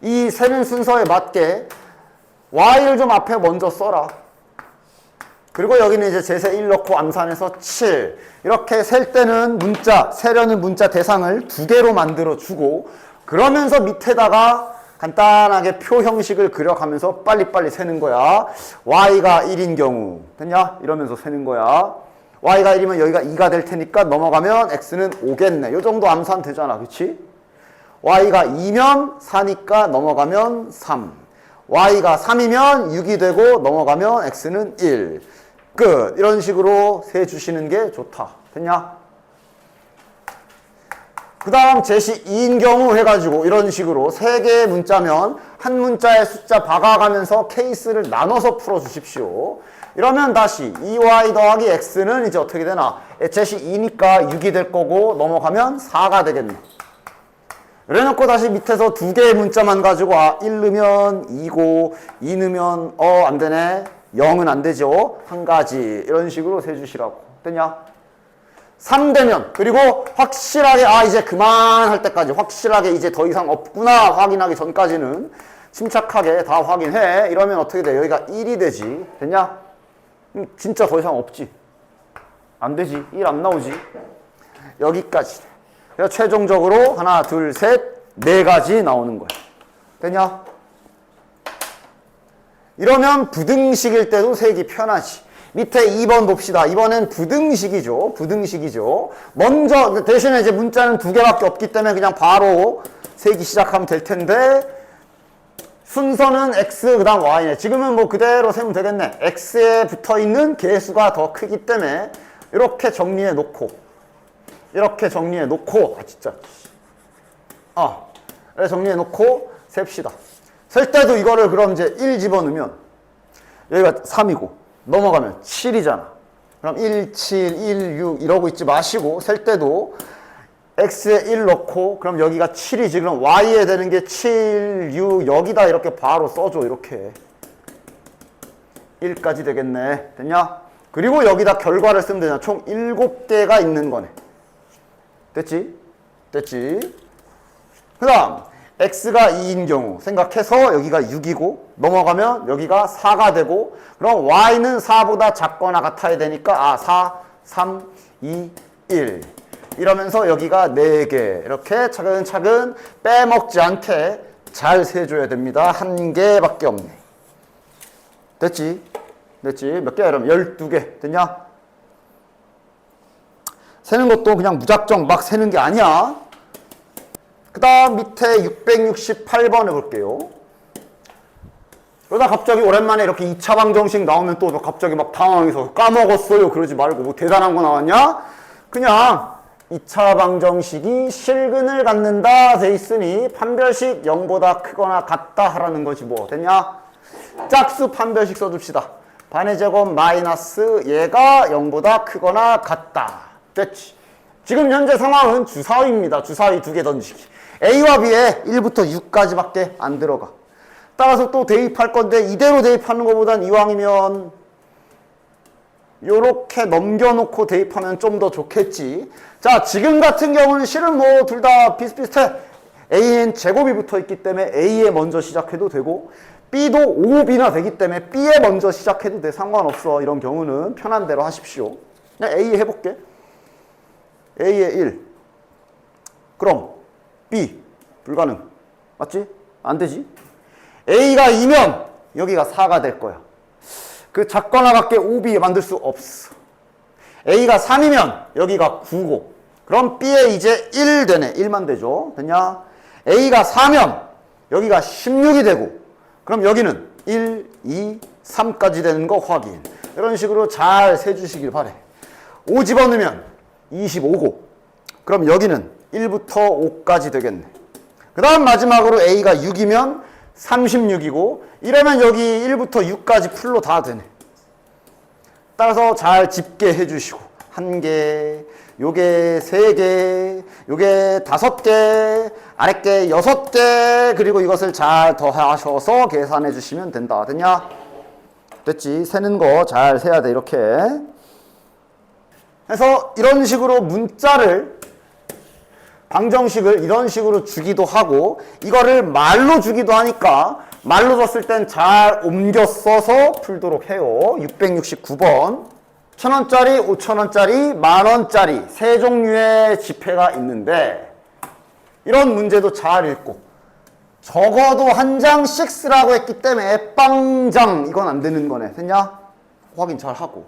이 세는 순서에 맞게 y를 좀 앞에 먼저 써라. 그리고 여기는 이제 zet에 1 넣고 암산해서 7. 이렇게 셀 때는 세려는 문자 대상을 2개로 만들어 주고 그러면서 밑에다가 간단하게 표 형식을 그려가면서 빨리빨리 세는 거야. y가 1인 경우. 됐냐? 이러면서 세는 거야. y가 1이면 여기가 2가 될 테니까 넘어가면 x는 5겠네. 요 정도 암산 되잖아. 그치? y가 2면 4니까 넘어가면 3. y가 3이면 6이 되고 넘어가면 x는 1. 끝. 이런 식으로 세 주시는 게 좋다. 됐냐? 그 다음 제시 2인 경우 해가지고 이런 식으로 3개의 문자면 한 문자의 숫자 박아가면서 케이스를 나눠서 풀어주십시오. 이러면 다시 2y 더하기 x는 이제 어떻게 되나? 제시 2니까 6이 될 거고 넘어가면 4가 되겠네. 그래놓고 다시 밑에서 2개의 문자만 가지고 1 넣으면 2고 2 넣으면 안 되네. 0은 안 되죠. 한 가지 이런 식으로 세주시라고. 됐냐? 3되면 그리고 확실하게 이제 그만할 때까지 확실하게 이제 더 이상 없구나 확인하기 전까지는 침착하게 다 확인해. 이러면 어떻게 돼? 여기가 1이 되지. 됐냐? 진짜 더 이상 없지. 안 되지. 1 안 나오지. 여기까지. 그래서 최종적으로 하나, 둘, 셋, 4가지 나오는 거야. 됐냐? 이러면 부등식일 때도 세기 편하지. 밑에 2번 봅시다. 이번엔 부등식이죠. 부등식이죠. 먼저 대신에 이제 문자는 2개밖에 없기 때문에 그냥 바로 세기 시작하면 될 텐데 순서는 x 그다음 y네. 지금은 뭐 그대로 세면 되겠네. x에 붙어있는 개수가 더 크기 때문에 이렇게 정리해 놓고 진짜 정리해 놓고 셉시다. 셀 때도 이거를 그럼 이제 1 집어넣으면 여기가 3이고 넘어가면 7이잖아. 그럼 1, 7, 1, 6 이러고 있지 마시고 셀 때도 x에 1 넣고 그럼 여기가 7이지. 그럼 y에 되는 게 7, 6 여기다 이렇게 바로 써줘. 이렇게 1까지 되겠네. 됐냐? 그리고 여기다 결과를 쓰면 되냐. 총 7개가 있는 거네. 됐지? 그 다음 x가 2인 경우 생각해서 여기가 6이고 넘어가면 여기가 4가 되고 그럼 y는 4보다 작거나 같아야 되니까 4, 3, 2, 1 이러면서 여기가 4개 이렇게 차근차근 빼먹지 않게 잘 세줘야 됩니다. 1개밖에 없네. 됐지? 몇 개야? 그럼 12개 됐냐? 세는 것도 그냥 무작정 막 세는 게 아니야. 그 다음 밑에 668번 해볼게요. 그러다 갑자기 오랜만에 이렇게 2차 방정식 나오면 또 갑자기 막 당황해서 까먹었어요 그러지 말고 뭐 대단한 거 나왔냐? 그냥 2차 방정식이 실근을 갖는다 돼 있으니 판별식 0보다 크거나 같다 하라는 거지 뭐. 됐냐? 짝수 판별식 써줍시다. 반의 제곱 마이너스 얘가 0보다 크거나 같다. 됐지? 지금 현재 상황은 주사위입니다. 주사위 2개 던지기. A와 B에 1부터 6까지밖에 안 들어가. 따라서 또 대입할 건데 이대로 대입하는 것보단 이왕이면 요렇게 넘겨놓고 대입하면 좀 더 좋겠지. 자, 지금 같은 경우는 실은 뭐 둘 다 비슷비슷해. A엔 제곱이 붙어 있기 때문에 A에 먼저 시작해도 되고 B도 5B나 되기 때문에 B에 먼저 시작해도 돼. 상관없어. 이런 경우는 편한 대로 하십시오. 그냥 A 해볼게. A에 1. 그럼 B 불가능. 맞지? 안 되지? A가 2면 여기가 4가 될 거야. 그 작거나 같게 5B 만들 수 없어. A가 3이면 여기가 9고 그럼 B에 이제 1 되네. 1만 되죠. 됐냐? A가 4면 여기가 16이 되고 그럼 여기는 1, 2, 3까지 되는 거 확인. 이런 식으로 잘 세주시길 바래. 5 집어넣으면 25고 그럼 여기는 1부터 5까지 되겠네. 그 다음 마지막으로 A가 6이면 36이고 이러면 여기 1부터 6까지 풀로 다 되네. 따라서 잘 집계해 주시고 1개, 요게 3개, 요게 5개, 아랫게 6개 그리고 이것을 잘 더하셔서 계산해 주시면 된다. 됐냐? 됐지? 세는 거 잘 세야 돼. 이렇게 해서 이런 식으로 문자를 방정식을 이런 식으로 주기도 하고 이거를 말로 주기도 하니까 말로 줬을 땐 잘 옮겨 써서 풀도록 해요. 669번 1,000원짜리, 5,000원짜리, 10,000원짜리 세 종류의 지폐가 있는데 이런 문제도 잘 읽고 적어도 한 장씩 쓰라고 했기 때문에 빵장 이건 안 되는 거네. 됐냐? 확인 잘 하고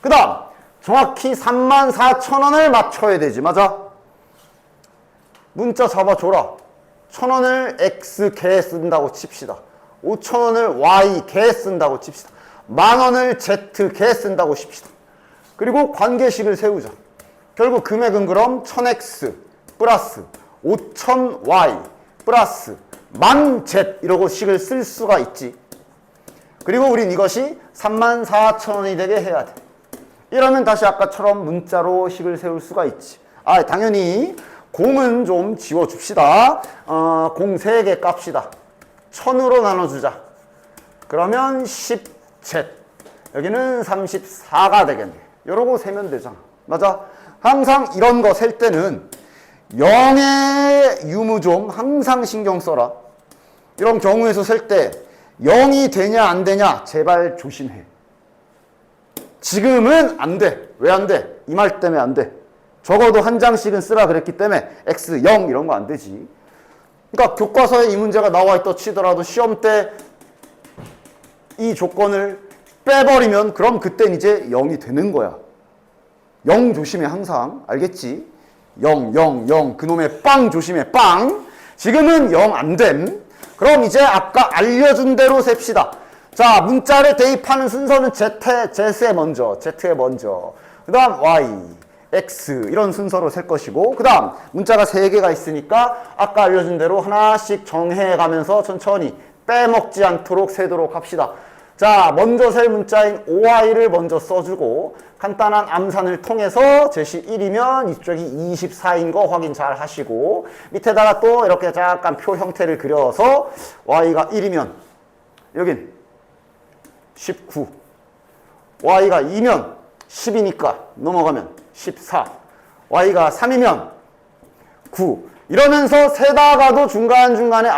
그 다음 정확히 34,000원을 맞춰야 되지. 맞아? 문자 잡아줘라. 1,000원을 X 개 쓴다고 칩시다. 5,000원을 Y 개 쓴다고 칩시다. 10,000원을 Z 개 쓴다고 칩시다. 그리고 관계식을 세우자. 결국 금액은 그럼 1000X 플러스 5000y 플러스 10,000z 이러고 식을 쓸 수가 있지. 그리고 우린 이것이 34,000원이 되게 해야 돼. 이러면 다시 아까처럼 문자로 식을 세울 수가 있지. 아, 당연히 공은 좀 지워줍시다. 공 3개 깝시다. 1000으로 나눠주자. 그러면 10z. 여기는 34가 되겠네. 이러고 세면 되잖아. 맞아? 항상 이런 거 셀 때는 0의 유무 좀 항상 신경 써라. 이런 경우에서 셀 때 0이 되냐 안 되냐 제발 조심해. 지금은 안 돼. 왜 안 돼? 이 말 때문에 안 돼. 적어도 한 장씩은 쓰라 그랬기 때문에 x 0 이런 거 안 되지. 그러니까 교과서에 이 문제가 나와 있다 치더라도 시험 때 이 조건을 빼버리면 그럼 그땐 이제 0이 되는 거야. 0 조심해 항상. 알겠지? 0, 0, 0. 그놈의 빵 조심해. 빵. 지금은 0 안 됨. 그럼 이제 아까 알려준 대로 셉시다. 자, 문자를 대입하는 순서는 Z에 먼저. 그 다음 Y, X 이런 순서로 셀 것이고 그 다음 문자가 3개가 있으니까 아까 알려준 대로 하나씩 정해가면서 천천히 빼먹지 않도록 세도록 합시다. 자, 먼저 셀 문자인 OI를 먼저 써주고 간단한 암산을 통해서 제시 1이면 이쪽이 24인 거 확인 잘 하시고 밑에다가 또 이렇게 약간 표 형태를 그려서 Y가 1이면 여긴 19 Y가 2면 10이니까 넘어가면 14 Y가 3이면 9 이러면서 세다가도 중간중간에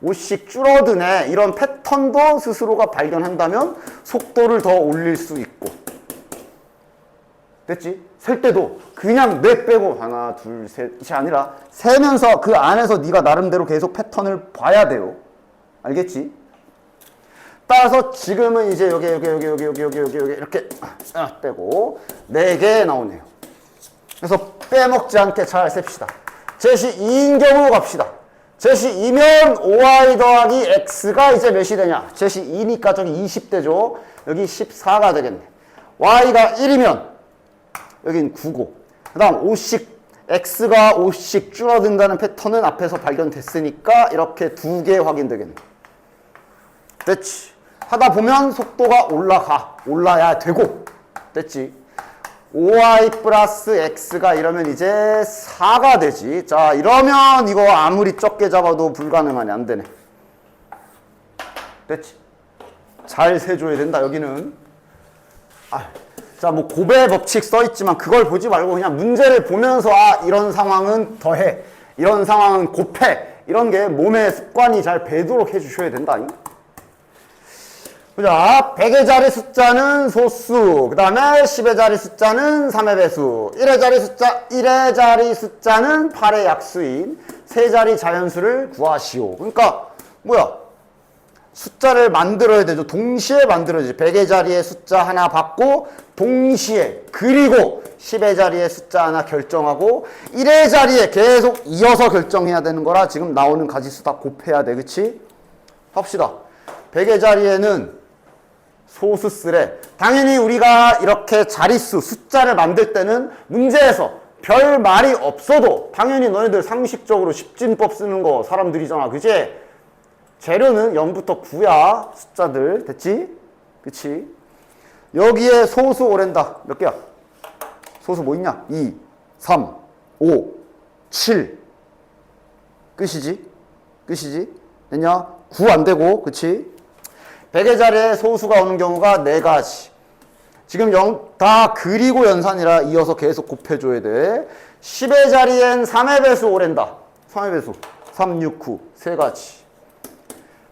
5씩 줄어드네 이런 패턴도 스스로가 발견한다면 속도를 더 올릴 수 있고 됐지? 셀 때도 그냥 내 빼고 하나 둘 셋이 아니라 세면서 그 안에서 네가 나름대로 계속 패턴을 봐야 돼요. 알겠지? 따라서 지금은 이제 여기 이렇게 빼고 4개 나오네요. 그래서 빼먹지 않게 잘 셉시다. 제시 2인 경우 갑시다. 제시 2면 5y 더하기 x가 이제 몇이 되냐? 제시 2니까 저기 20되죠? 여기 14가 되겠네. y가 1이면 여긴 9고 그 다음 5씩 x가 5씩 줄어든다는 패턴은 앞에서 발견됐으니까 이렇게 2개 확인되겠네. 됐지? 하다 보면 속도가 올라야 되고 됐지? 5y 플러스 x가 이러면 이제 4가 되지. 자, 이러면 이거 아무리 적게 잡아도 불가능하네. 안 되네. 됐지? 잘 세줘야 된다. 여기는 자, 뭐 곱의 법칙 써있지만 그걸 보지 말고 그냥 문제를 보면서 이런 상황은 더해, 이런 상황은 곱해, 이런 게 몸의 습관이 잘 배도록 해주셔야 된다. 자, 100의 자리 숫자는 소수, 그 다음에 10의 자리 숫자는 3의 배수, 1의 자리 숫자는 8의 약수인 세 자리 자연수를 구하시오. 그러니까 뭐야? 숫자를 만들어야 되죠. 동시에 만들어야지. 100의 자리에 숫자 하나 받고 동시에 그리고 10의 자리에 숫자 하나 결정하고 1의 자리에 계속 이어서 결정해야 되는 거라 지금 나오는 가지수 다 곱해야 돼. 그치? 합시다. 100의 자리에는 소수 쓰래. 당연히 우리가 이렇게 자릿수, 숫자를 만들 때는 문제에서 별 말이 없어도 당연히 너희들 상식적으로 십진법 쓰는 거 사람들이잖아. 그치? 재료는 0부터 9야. 숫자들. 됐지? 그치? 여기에 소수 오랜다. 몇 개야? 소수 뭐 있냐? 2, 3, 5, 7. 끝이지? 됐냐? 9 안 되고, 그치? 100의 자리에 소수가 오는 경우가 4가지. 지금 다 그리고 연산이라 이어서 계속 곱해줘야 돼. 10의 자리엔 3의 배수 오랜다. 3의 배수. 3, 6, 9. 3가지.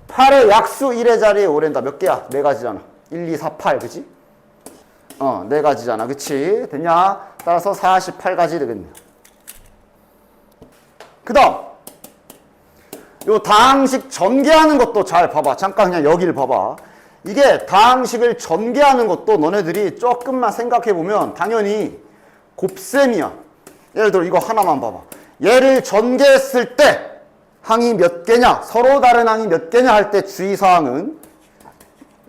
8의 약수 1의 자리에 오랜다. 몇 개야? 4가지잖아. 1, 2, 4, 8. 그치? 4가지잖아. 그치? 됐냐? 따라서 48가지 되겠네요. 그 다음. 요 다항식 전개하는 것도 잘 봐봐. 잠깐 그냥 여기를 봐봐. 이게 다항식을 전개하는 것도 너네들이 조금만 생각해보면 당연히 곱셈이야. 예를 들어 이거 하나만 봐봐. 얘를 전개했을 때 항이 몇 개냐, 서로 다른 항이 몇 개냐 할 때 주의사항은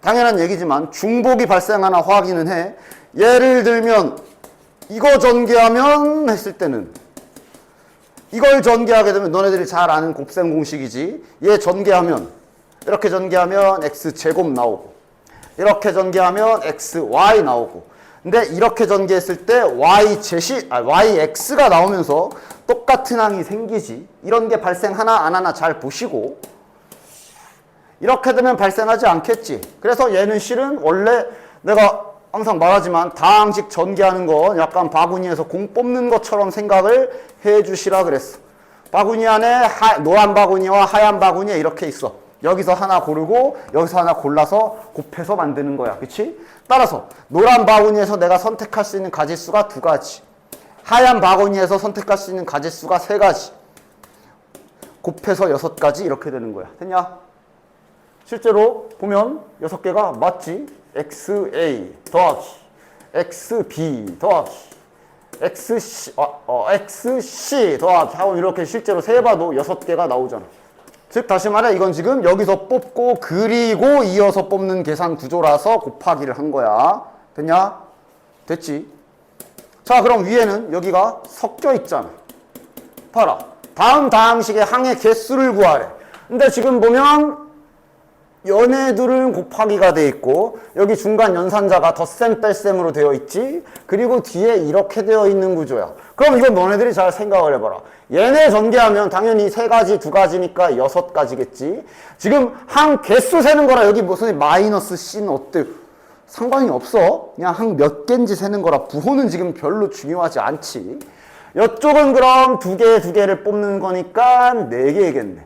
당연한 얘기지만 중복이 발생하나 확인은 해. 예를 들면 이거 전개하면 했을 때는 이걸 전개하게 되면 너네들이 잘 아는 곱셈 공식이지. 얘 전개하면 이렇게 전개하면 x제곱 나오고 이렇게 전개하면 xy 나오고 근데 이렇게 전개했을 때 yx가 나오면서 똑같은 항이 생기지. 이런 게 발생하나 안 하나 잘 보시고 이렇게 되면 발생하지 않겠지. 그래서 얘는 실은 원래 내가 항상 말하지만 다항식 전개하는 건 약간 바구니에서 공 뽑는 것처럼 생각을 해 주시라 그랬어. 바구니 안에 노란 바구니와 하얀 바구니 이렇게 있어. 여기서 하나 고르고 여기서 하나 골라서 곱해서 만드는 거야. 그치? 따라서 노란 바구니에서 내가 선택할 수 있는 가짓수가 2가지. 하얀 바구니에서 선택할 수 있는 가짓수가 3가지. 곱해서 6가지 이렇게 되는 거야. 됐냐? 실제로 보면 6개가 맞지? XA 더하기 XB 더하기 XC 더하기 하고 이렇게 실제로 세봐도 6개가 나오잖아. 즉 다시 말해 이건 지금 여기서 뽑고 그리고 이어서 뽑는 계산 구조라서 곱하기를 한 거야. 됐냐? 됐지? 자 그럼 위에는 여기가 섞여 있잖아. 봐라. 다음 다항식의 항의 개수를 구하래. 근데 지금 보면 얘네들은 곱하기가 돼 있고 여기 중간 연산자가 덧셈 뺄셈으로 되어 있지. 그리고 뒤에 이렇게 되어 있는 구조야. 그럼 이건 너네들이 잘 생각을 해봐라. 얘네 전개하면 당연히 3가지 2가지니까 6가지겠지. 지금 항 개수 세는 거라 여기 무슨 마이너스 C는 어때? 상관이 없어. 그냥 항 몇 개인지 세는 거라 부호는 지금 별로 중요하지 않지. 이쪽은 그럼 2개를 뽑는 거니까 4개겠네.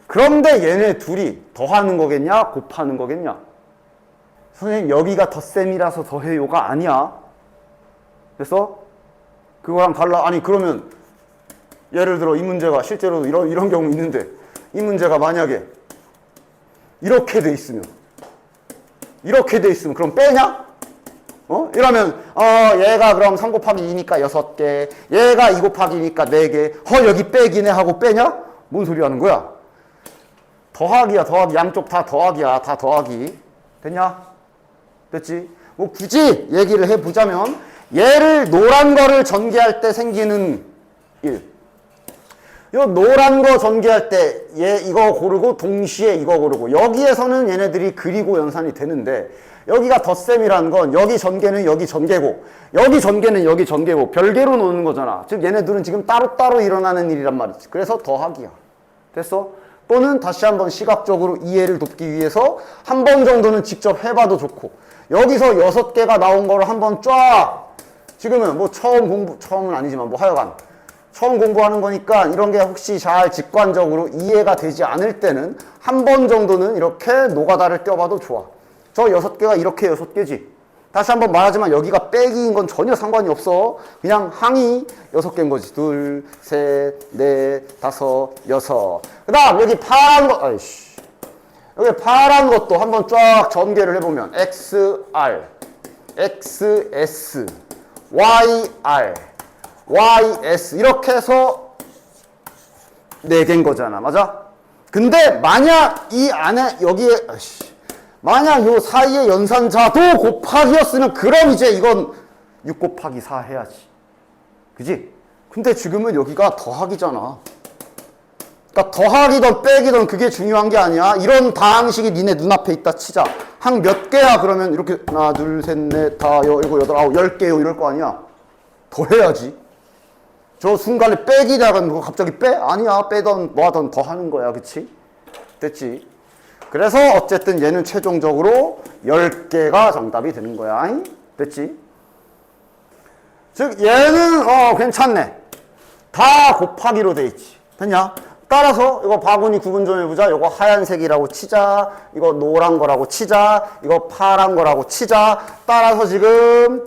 그런데 얘네 둘이 더하는 거겠냐? 곱하는 거겠냐? 선생님 여기가 덧셈이라서 더해요가 아니야. 그래서 그거랑 달라. 아니 그러면 예를 들어 이 문제가 실제로 이런 경우 있는데 이 문제가 만약에 이렇게 돼 있으면 그럼 빼냐? 이러면 얘가 그럼 3 곱하기 2니까 6개 얘가 2 곱하기 2니까 4개 여기 빼기네 하고 빼냐? 뭔 소리 하는 거야? 더하기야 더하기. 양쪽 다 더하기야. 다 더하기. 됐냐? 됐지? 뭐 굳이 얘기를 해보자면 얘를 노란 거를 전개할 때 생기는 일. 요 노란 거 전개할 때 얘 이거 고르고 동시에 이거 고르고 여기에서는 얘네들이 그리고 연산이 되는데 여기가 덧셈이라는 건 여기 전개는 여기 전개고 여기 전개는 여기 전개고 별개로 노는 거잖아. 즉 얘네들은 지금 따로따로 일어나는 일이란 말이지. 그래서 더하기야. 됐어? 또는 다시 한번 시각적으로 이해를 돕기 위해서 한 번 정도는 직접 해봐도 좋고 여기서 6개가 나온 거를 한번 쫙 지금은 뭐 처음은 아니지만 뭐 하여간 처음 공부하는 거니까 이런 게 혹시 잘 직관적으로 이해가 되지 않을 때는 한 번 정도는 이렇게 노가다를 떼어봐도 좋아. 저 6개가 이렇게 6개지. 다시 한번 말하지만 여기가 빼기인 건 전혀 상관이 없어. 그냥 항이 6개인 거지. 2, 3, 4, 5, 6. 그 다음 여기 파란 거, 여기 파란 것도 한번 쫙 전개를 해보면 XR, XS, YR, YS 이렇게 해서 4개인 거잖아. 맞아? 근데 만약 이 안에 여기에 만약 요 사이의 연산자도 곱하기였으면 그럼 이제 이건 6 곱하기 4 해야지. 그지? 근데 지금은 여기가 더하기잖아. 그러니까 더하기든 빼기든 그게 중요한 게 아니야. 이런 다항식이 니네 눈앞에 있다 치자. 항 몇 개야? 그러면 이렇게 하나, 둘, 셋, 넷, 다, 일곱, 여덟, 아홉, 10개요 이럴 거 아니야. 더해야지. 저 순간에 빼기다가 갑자기 빼? 아니야. 빼던 뭐하던 더하는 거야. 그치? 됐지? 그래서 어쨌든 얘는 최종적으로 10개가 정답이 되는 거야. 됐지? 즉 얘는 괜찮네. 다 곱하기로 돼 있지. 됐냐? 따라서 이거 바구니 구분 좀 해보자. 이거 하얀색이라고 치자. 이거 노란 거라고 치자. 이거 파란 거라고 치자. 따라서 지금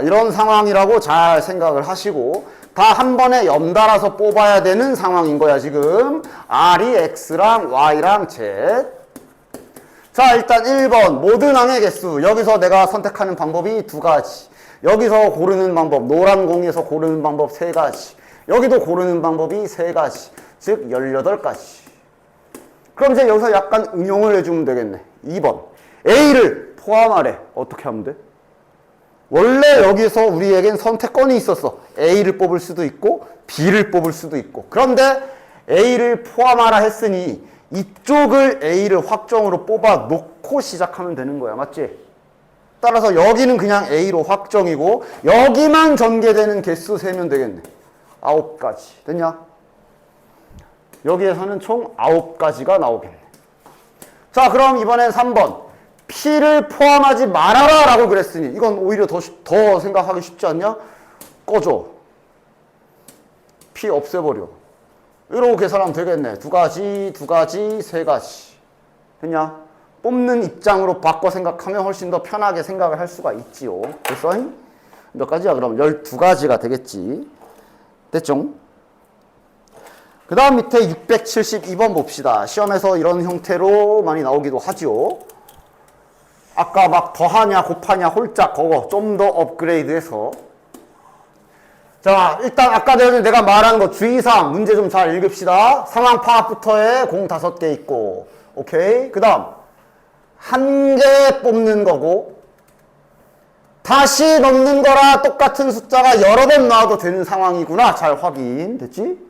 이런 상황이라고 잘 생각을 하시고 다 한 번에 연달아서 뽑아야 되는 상황인 거야 지금. R이 X랑 Y랑 Z. 자 일단 1번 모든 항의 개수. 여기서 내가 선택하는 방법이 2가지. 여기서 고르는 방법 노란 공에서 고르는 방법 3가지. 여기도 고르는 방법이 3가지. 즉 18가지. 그럼 이제 여기서 약간 응용을 해주면 되겠네. 2번 A를 포함하래. 어떻게 하면 돼? 원래 여기서 우리에겐 선택권이 있었어. A를 뽑을 수도 있고 B를 뽑을 수도 있고. 그런데 A를 포함하라 했으니 이쪽을 A를 확정으로 뽑아 놓고 시작하면 되는 거야. 맞지? 따라서 여기는 그냥 A로 확정이고 여기만 전개되는 개수 세면 되겠네. 9가지. 됐냐? 여기에서는 총 9가지가 나오겠네. 자, 그럼 이번엔 3번. P를 포함하지 말아라 라고 그랬으니 이건 오히려 더 생각하기 쉽지 않냐? 꺼줘. P 없애버려. 이러고 계산하면 되겠네. 2가지, 2가지, 3가지. 됐냐? 뽑는 입장으로 바꿔 생각하면 훨씬 더 편하게 생각을 할 수가 있지요. 됐어? 몇 가지야? 그럼 12가지가 되겠지. 됐죠? 그 다음 밑에 672번 봅시다. 시험에서 이런 형태로 많이 나오기도 하죠. 아까 막 더하냐 곱하냐 홀짝 그거 좀 더 업그레이드해서. 자, 일단 아까 전에 내가 말한 거 주의사항 문제 좀 잘 읽읍시다. 상황 파악부터 해. 공 5개 있고. 오케이. 그 다음 한 개 뽑는 거고 다시 넣는 거라 똑같은 숫자가 여러 번 나와도 되는 상황이구나. 잘 확인. 됐지?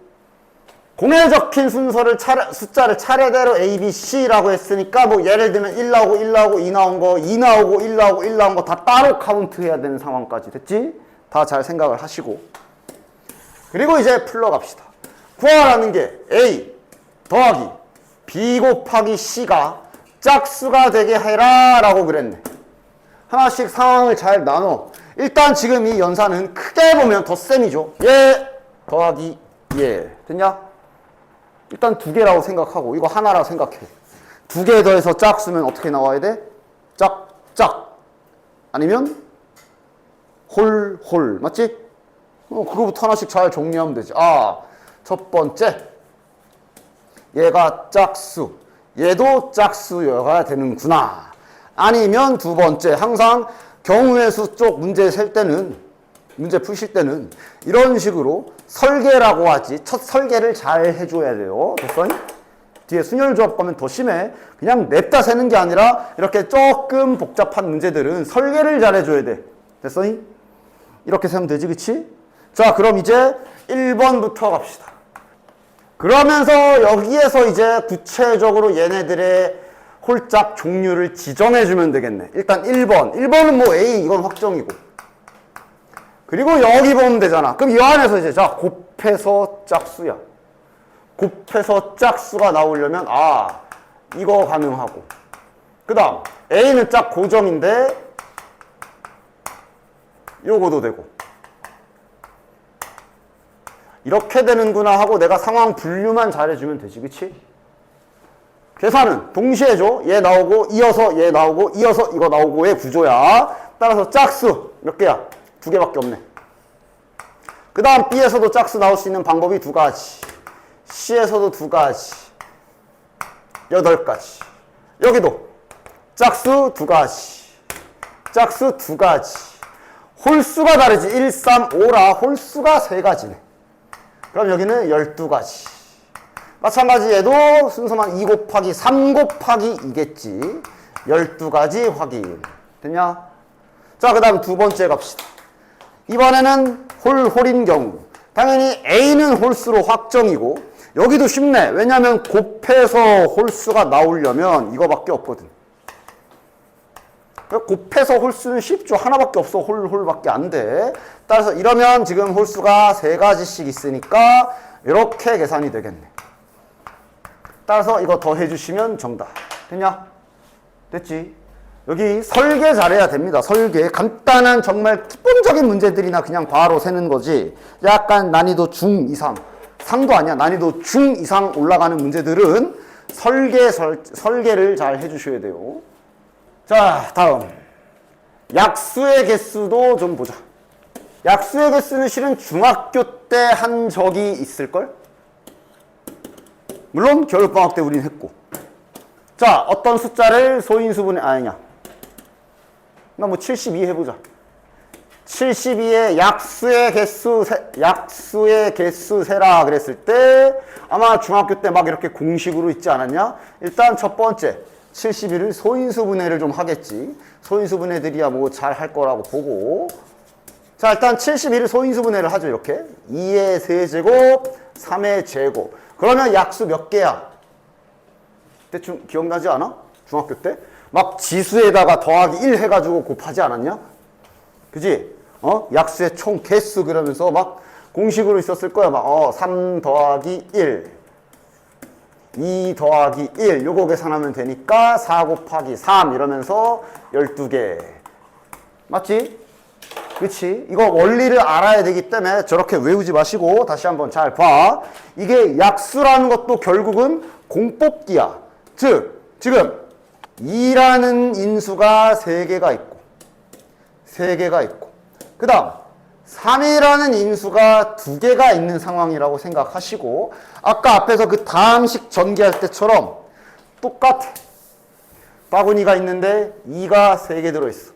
공에 적힌 숫자를 차례대로 A, B, C라고 했으니까 뭐 예를 들면 1 나오고 1 나오고 2 나온 거 2 나오고 1 나오고 1 나온 거 다 따로 카운트 해야 되는 상황까지. 됐지? 다 잘 생각을 하시고. 그리고 이제 풀러갑시다. 구하라는 게 A 더하기 B 곱하기 C가 짝수가 되게 해라 라고 그랬네. 하나씩 상황을 잘 나눠. 일단 지금 이 연산은 크게 보면 덧셈이죠. 얘 더하기 얘. 됐냐? 일단 2개라고 생각하고 이거 하나라고 생각해. 2개 더해서 짝수면 어떻게 나와야 돼? 짝. 아니면 홀. 맞지? 그거부터 하나씩 잘 정리하면 되지. 아, 첫 번째. 얘가 짝수. 얘도 짝수여야 되는구나. 아니면 두 번째. 항상 경우의 수 쪽 문제 푸실 때는 이런 식으로 설계라고 하지. 첫 설계를 잘 해줘야 돼요. 됐어? 뒤에 순열조합 가면 더 심해. 그냥 냅다 세는 게 아니라 이렇게 조금 복잡한 문제들은 설계를 잘 해줘야 돼. 됐어? 이렇게 세면 되지, 그치? 자, 그럼 이제 1번부터 갑시다. 그러면서 여기에서 이제 구체적으로 얘네들의 홀짝 종류를 지정해주면 되겠네. 일단 1번. 1번은 뭐 A, 이건 확정이고. 그리고 여기 보면 되잖아. 그럼 이 안에서 이제 자, 곱해서 짝수야. 곱해서 짝수가 나오려면 이거 가능하고. 그 다음 A는 짝 고정인데 요거도 되고. 이렇게 되는구나 하고 내가 상황 분류만 잘해주면 되지. 그치? 계산은 동시에 해줘. 얘 나오고 이어서 얘 나오고 이어서 이거 나오고의 구조야. 따라서 짝수 몇 개야? 2개밖에 없네. 그 다음 B에서도 짝수 나올 수 있는 방법이 2가지. C에서도 2가지. 8가지. 여기도 짝수 2가지. 짝수 2가지. 홀수가 다르지. 1, 3, 5라 홀수가 3가지네. 그럼 여기는 12가지. 마찬가지 얘도 순서만 2 곱하기 3 곱하기 2겠지. 12가지 확인. 됐냐? 자, 그 다음 두 번째 갑시다. 이번에는 홀인 경우. 당연히 A는 홀수로 확정이고 여기도 쉽네. 왜냐면 곱해서 홀수가 나오려면 이거밖에 없거든. 곱해서 홀수는 쉽죠. 하나밖에 없어. 홀밖에 안 돼. 따라서 이러면 지금 홀수가 3가지씩 있으니까 이렇게 계산이 되겠네. 따라서 이거 더 해주시면 정답. 됐냐? 됐지? 여기 설계 잘해야 됩니다. 설계. 간단한 정말 기본적인 문제들이나 그냥 바로 세는 거지. 약간 난이도 중 이상. 상도 아니야. 난이도 중 이상 올라가는 문제들은 설계를 잘 해주셔야 돼요. 자, 다음. 약수의 개수도 좀 보자. 약수의 개수는 실은 중학교 때 한 적이 있을걸? 물론 겨울방학 때 우린 했고. 자, 어떤 숫자를 소인수분해 아니냐. 나 뭐 72 해보자. 72의 약수의 개수 세라 그랬을 때 아마 중학교 때 막 이렇게 공식으로 있지 않았냐? 일단 첫 번째 71을 소인수분해를 좀 하겠지. 소인수분해들이야 뭐 잘 할 거라고 보고. 자, 일단 71을 소인수분해를 하죠. 이렇게 2의 세제곱 3의 제곱. 그러면 약수 몇 개야? 대충 기억나지 않아? 중학교 때? 막 지수에다가 더하기 1 해가지고 곱하지 않았냐? 그지? 약수의 총 개수 그러면서 막 공식으로 있었을 거야. 막 3 더하기 1, 2 더하기 1 요거 계산하면 되니까 4 곱하기 3 이러면서 12개. 맞지? 그치? 이거 원리를 알아야 되기 때문에 저렇게 외우지 마시고 다시 한번 잘 봐. 이게 약수라는 것도 결국은 공뽑기야. 즉 지금 2라는 인수가 3개가 있고 3개가 있고 그 다음 3이라는 인수가 2개가 있는 상황이라고 생각하시고 아까 앞에서 그 다음식 전개할 때처럼 똑같아. 바구니가 있는데 2가 3개 들어있어.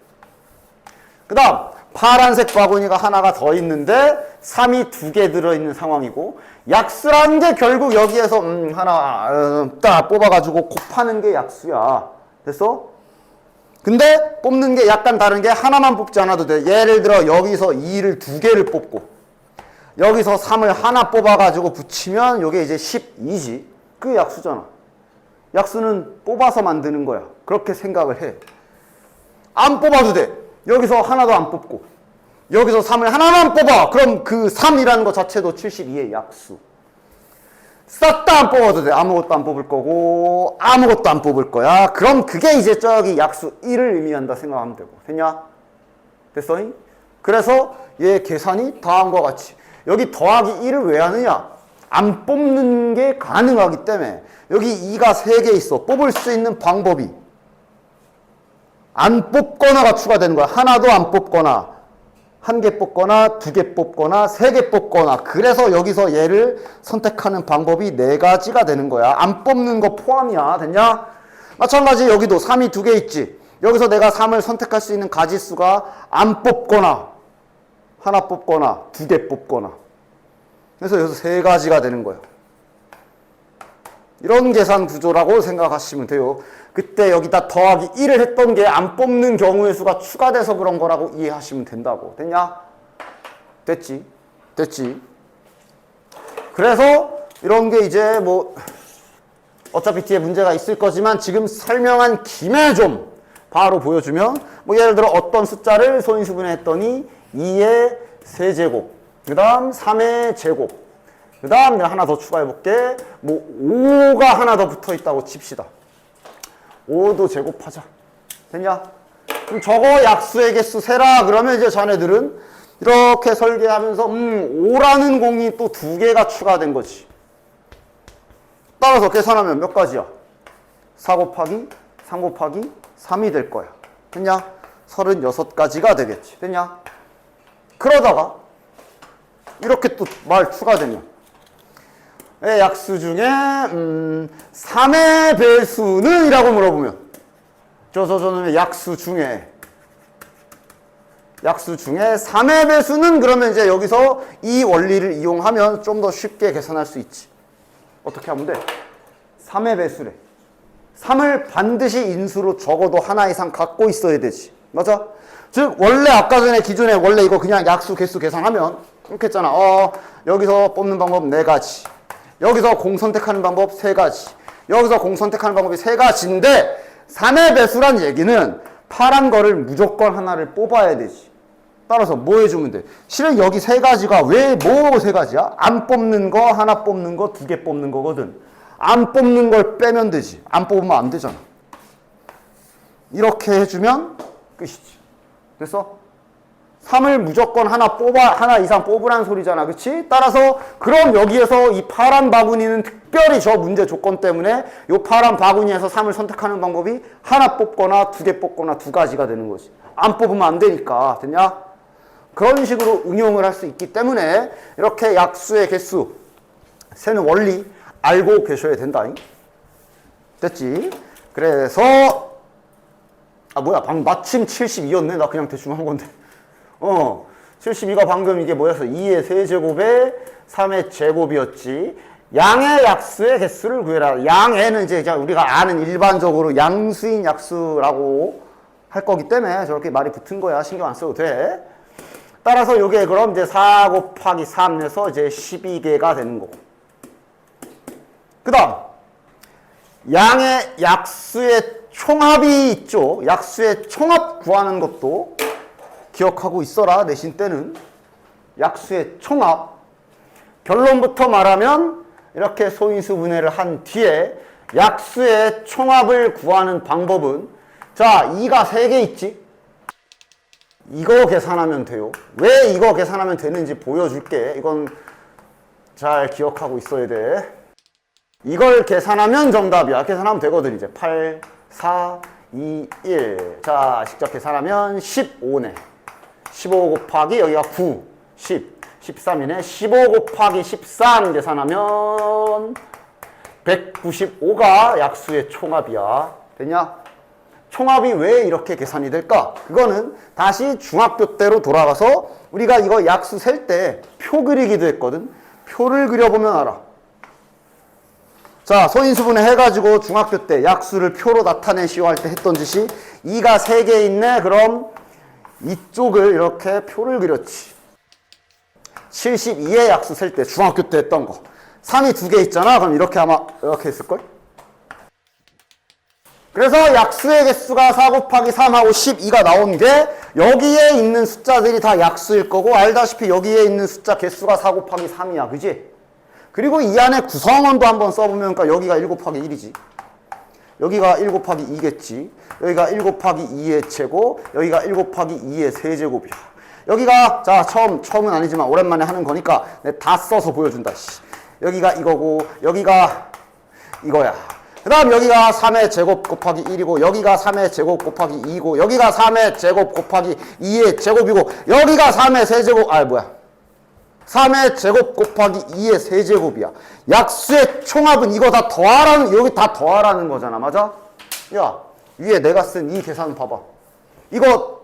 그 다음 파란색 바구니가 하나가 더 있는데 3이 2개 들어있는 상황이고 약수라는 게 결국 여기에서 하나 딱 뽑아가지고 곱하는 게 약수야. 됐어? 근데 뽑는 게 약간 다른 게 하나만 뽑지 않아도 돼. 예를 들어 여기서 2를 2개를 뽑고 여기서 3을 하나 뽑아가지고 붙이면 이게 이제 12지. 그게 약수잖아. 약수는 뽑아서 만드는 거야. 그렇게 생각을 해. 안 뽑아도 돼. 여기서 하나도 안 뽑고 여기서 3을 하나만 뽑아. 그럼 그 3이라는 것 자체도 72의 약수. 싹 다 안 뽑아도 돼. 아무것도 안 뽑을 거고 아무것도 안 뽑을 거야. 그럼 그게 이제 저기 약수 1을 의미한다 생각하면 되고. 됐냐? 됐어? 그래서 얘 계산이 다음과 같이 여기 더하기 1을 왜 하느냐? 안 뽑는 게 가능하기 때문에. 여기 2가 3개 있어. 뽑을 수 있는 방법이 안 뽑거나가 추가되는 거야. 하나도 안 뽑거나 1개 뽑거나 2개 뽑거나 3개 뽑거나. 그래서 여기서 얘를 선택하는 방법이 4가지가 되는 거야. 안 뽑는 거 포함이야. 됐냐? 마찬가지 여기도 3이 2개 있지. 여기서 내가 3을 선택할 수 있는 가지수가 안 뽑거나 하나 뽑거나 2개 뽑거나. 그래서 여기서 3가지가 되는 거예요. 이런 계산 구조라고 생각하시면 돼요. 그때 여기다 더하기 1을 했던 게 안 뽑는 경우의 수가 추가돼서 그런 거라고 이해하시면 된다고. 됐냐? 됐지? 됐지? 그래서 이런 게 이제 뭐 어차피 뒤에 문제가 있을 거지만 지금 설명한 김에 좀 바로 보여주면 뭐 예를 들어 어떤 숫자를 소인수분해 했더니 2의 세제곱 그 다음 3의 제곱 그 다음 내가 하나 더 추가해 볼게. 뭐 5가 하나 더 붙어 있다고 칩시다. 5도 제곱하자. 됐냐? 그럼 저거 약수의 개수 세라. 그러면 이제 자네들은 이렇게 설계하면서 5라는 공이 또 2개가 추가된 거지. 따라서 계산하면 몇 가지야? 4 곱하기 3 곱하기 3이 될 거야. 됐냐? 36가지가 되겠지. 됐냐? 그러다가 이렇게 또 말 추가되면 약수 중에 3의 배수는? 이라고 물어보면 저놈의 약수 중에 3의 배수는? 그러면 이제 여기서 이 원리를 이용하면 좀 더 쉽게 계산할 수 있지. 어떻게 하면 돼? 3의 배수래. 3을 반드시 인수로 적어도 하나 이상 갖고 있어야 되지. 맞아? 즉 원래 아까 전에 기존에 원래 이거 그냥 약수 개수 계산하면 이렇게 했잖아. 여기서 뽑는 방법 4가지. 여기서 공 선택하는 방법 3가지. 여기서 공 선택하는 방법이 3가지인데 3의 배수란 얘기는 파란 거를 무조건 하나를 뽑아야 되지. 따라서 뭐 해주면 돼? 실은 여기 3가지가 왜 뭐 3가지야? 안 뽑는 거, 하나 뽑는 거, 2개 뽑는 거거든. 안 뽑는 걸 빼면 되지. 안 뽑으면 안 되잖아. 이렇게 해주면 끝이지. 됐어? 3을 무조건 하나 이상 뽑으라는 소리잖아. 그치? 따라서 그럼 여기에서 이 파란 바구니는 특별히 저 문제 조건 때문에 이 파란 바구니에서 3을 선택하는 방법이 하나 뽑거나 2개 뽑거나 2가지가 되는 거지. 안 뽑으면 안 되니까. 됐냐? 그런 식으로 응용을 할 수 있기 때문에 이렇게 약수의 개수 세는 원리 알고 계셔야 된다. 됐지? 그래서 방금 마침 72였네. 나 그냥 대충 한 건데. 72가 방금 이게 뭐였어? 2의 세제곱에 3의 제곱이었지. 양의 약수의 개수를 구해라. 양에는 이제 우리가 아는 일반적으로 양수인 약수라고 할 거기 때문에 저렇게 말이 붙은 거야. 신경 안 써도 돼. 따라서 이게 그럼 이제 4 곱하기 3에서 이제 12개가 되는 거고. 그 다음, 양의 약수의 총합이 있죠. 약수의 총합 구하는 것도 기억하고 있어라. 내신 때는. 약수의 총합. 결론부터 말하면 이렇게 소인수 분해를 한 뒤에 약수의 총합을 구하는 방법은 자, 2가 3개 있지? 이거 계산하면 돼요. 왜 이거 계산하면 되는지 보여줄게. 이건 잘 기억하고 있어야 돼. 이걸 계산하면 정답이야. 계산하면 되거든, 이제. 8, 4, 2, 1. 자, 직접 계산하면 15네. 15 곱하기 여기가 9, 10, 13이네. 15 곱하기 13 계산하면 195가 약수의 총합이야. 됐냐? 총합이 왜 이렇게 계산이 될까? 그거는 다시 중학교 때로 돌아가서 우리가 이거 약수 셀 때 표 그리기도 했거든. 표를 그려보면 알아. 자, 소인수분해 해가지고 중학교 때 약수를 표로 나타내시오 할 때 했던 짓이 2가 3개 있네. 그럼 이쪽을 이렇게 표를 그렸지. 72의 약수 셀 때 중학교 때 했던 거. 3이 2개 있잖아. 그럼 이렇게 아마 이렇게 했을걸? 그래서 약수의 개수가 4 곱하기 3하고 12가 나온 게 여기에 있는 숫자들이 다 약수일 거고 알다시피 여기에 있는 숫자 개수가 4 곱하기 3이야. 그지? 그리고 이 안에 구성원도 한번 써보면 그러니까 여기가 1 곱하기 1이지. 여기가 1 곱하기 2겠지. 여기가 1 곱하기 2의 제곱. 여기가 1 곱하기 2의 세제곱이야. 여기가 자 처음은 아니지만 오랜만에 하는 거니까 내가 다 써서 보여준다. 여기가 이거고 여기가 이거야. 그 다음 여기가 3의 제곱 곱하기 1이고 여기가 3의 제곱 곱하기 2이고 여기가 3의 제곱 곱하기 2의 제곱이고 여기가 3의 세제곱 3의 제곱 곱하기 2의 세제곱이야. 약수의 총합은 이거 다 더하라는 여기 다 더하라는 거잖아. 맞아? 야 위에 내가 쓴 이 계산 봐봐. 이거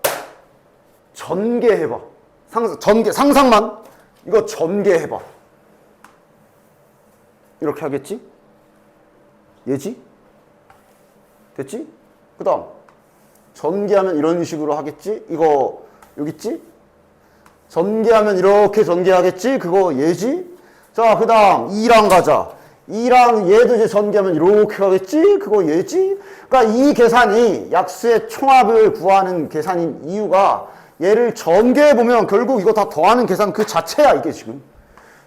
전개해봐. 상상만 이거 전개해봐. 이렇게 하겠지? 얘지? 됐지? 그 다음 전개하면 이런 식으로 하겠지? 이거 여기 있지? 전개하면 이렇게 전개하겠지? 그거 얘지? 자, 그 다음 2랑 가자. 2랑 얘도 이제 전개하면 이렇게 하겠지? 그거 얘지? 그러니까 이 계산이 약수의 총합을 구하는 계산인 이유가 얘를 전개해보면 결국 이거 다 더하는 계산 그 자체야. 이게 지금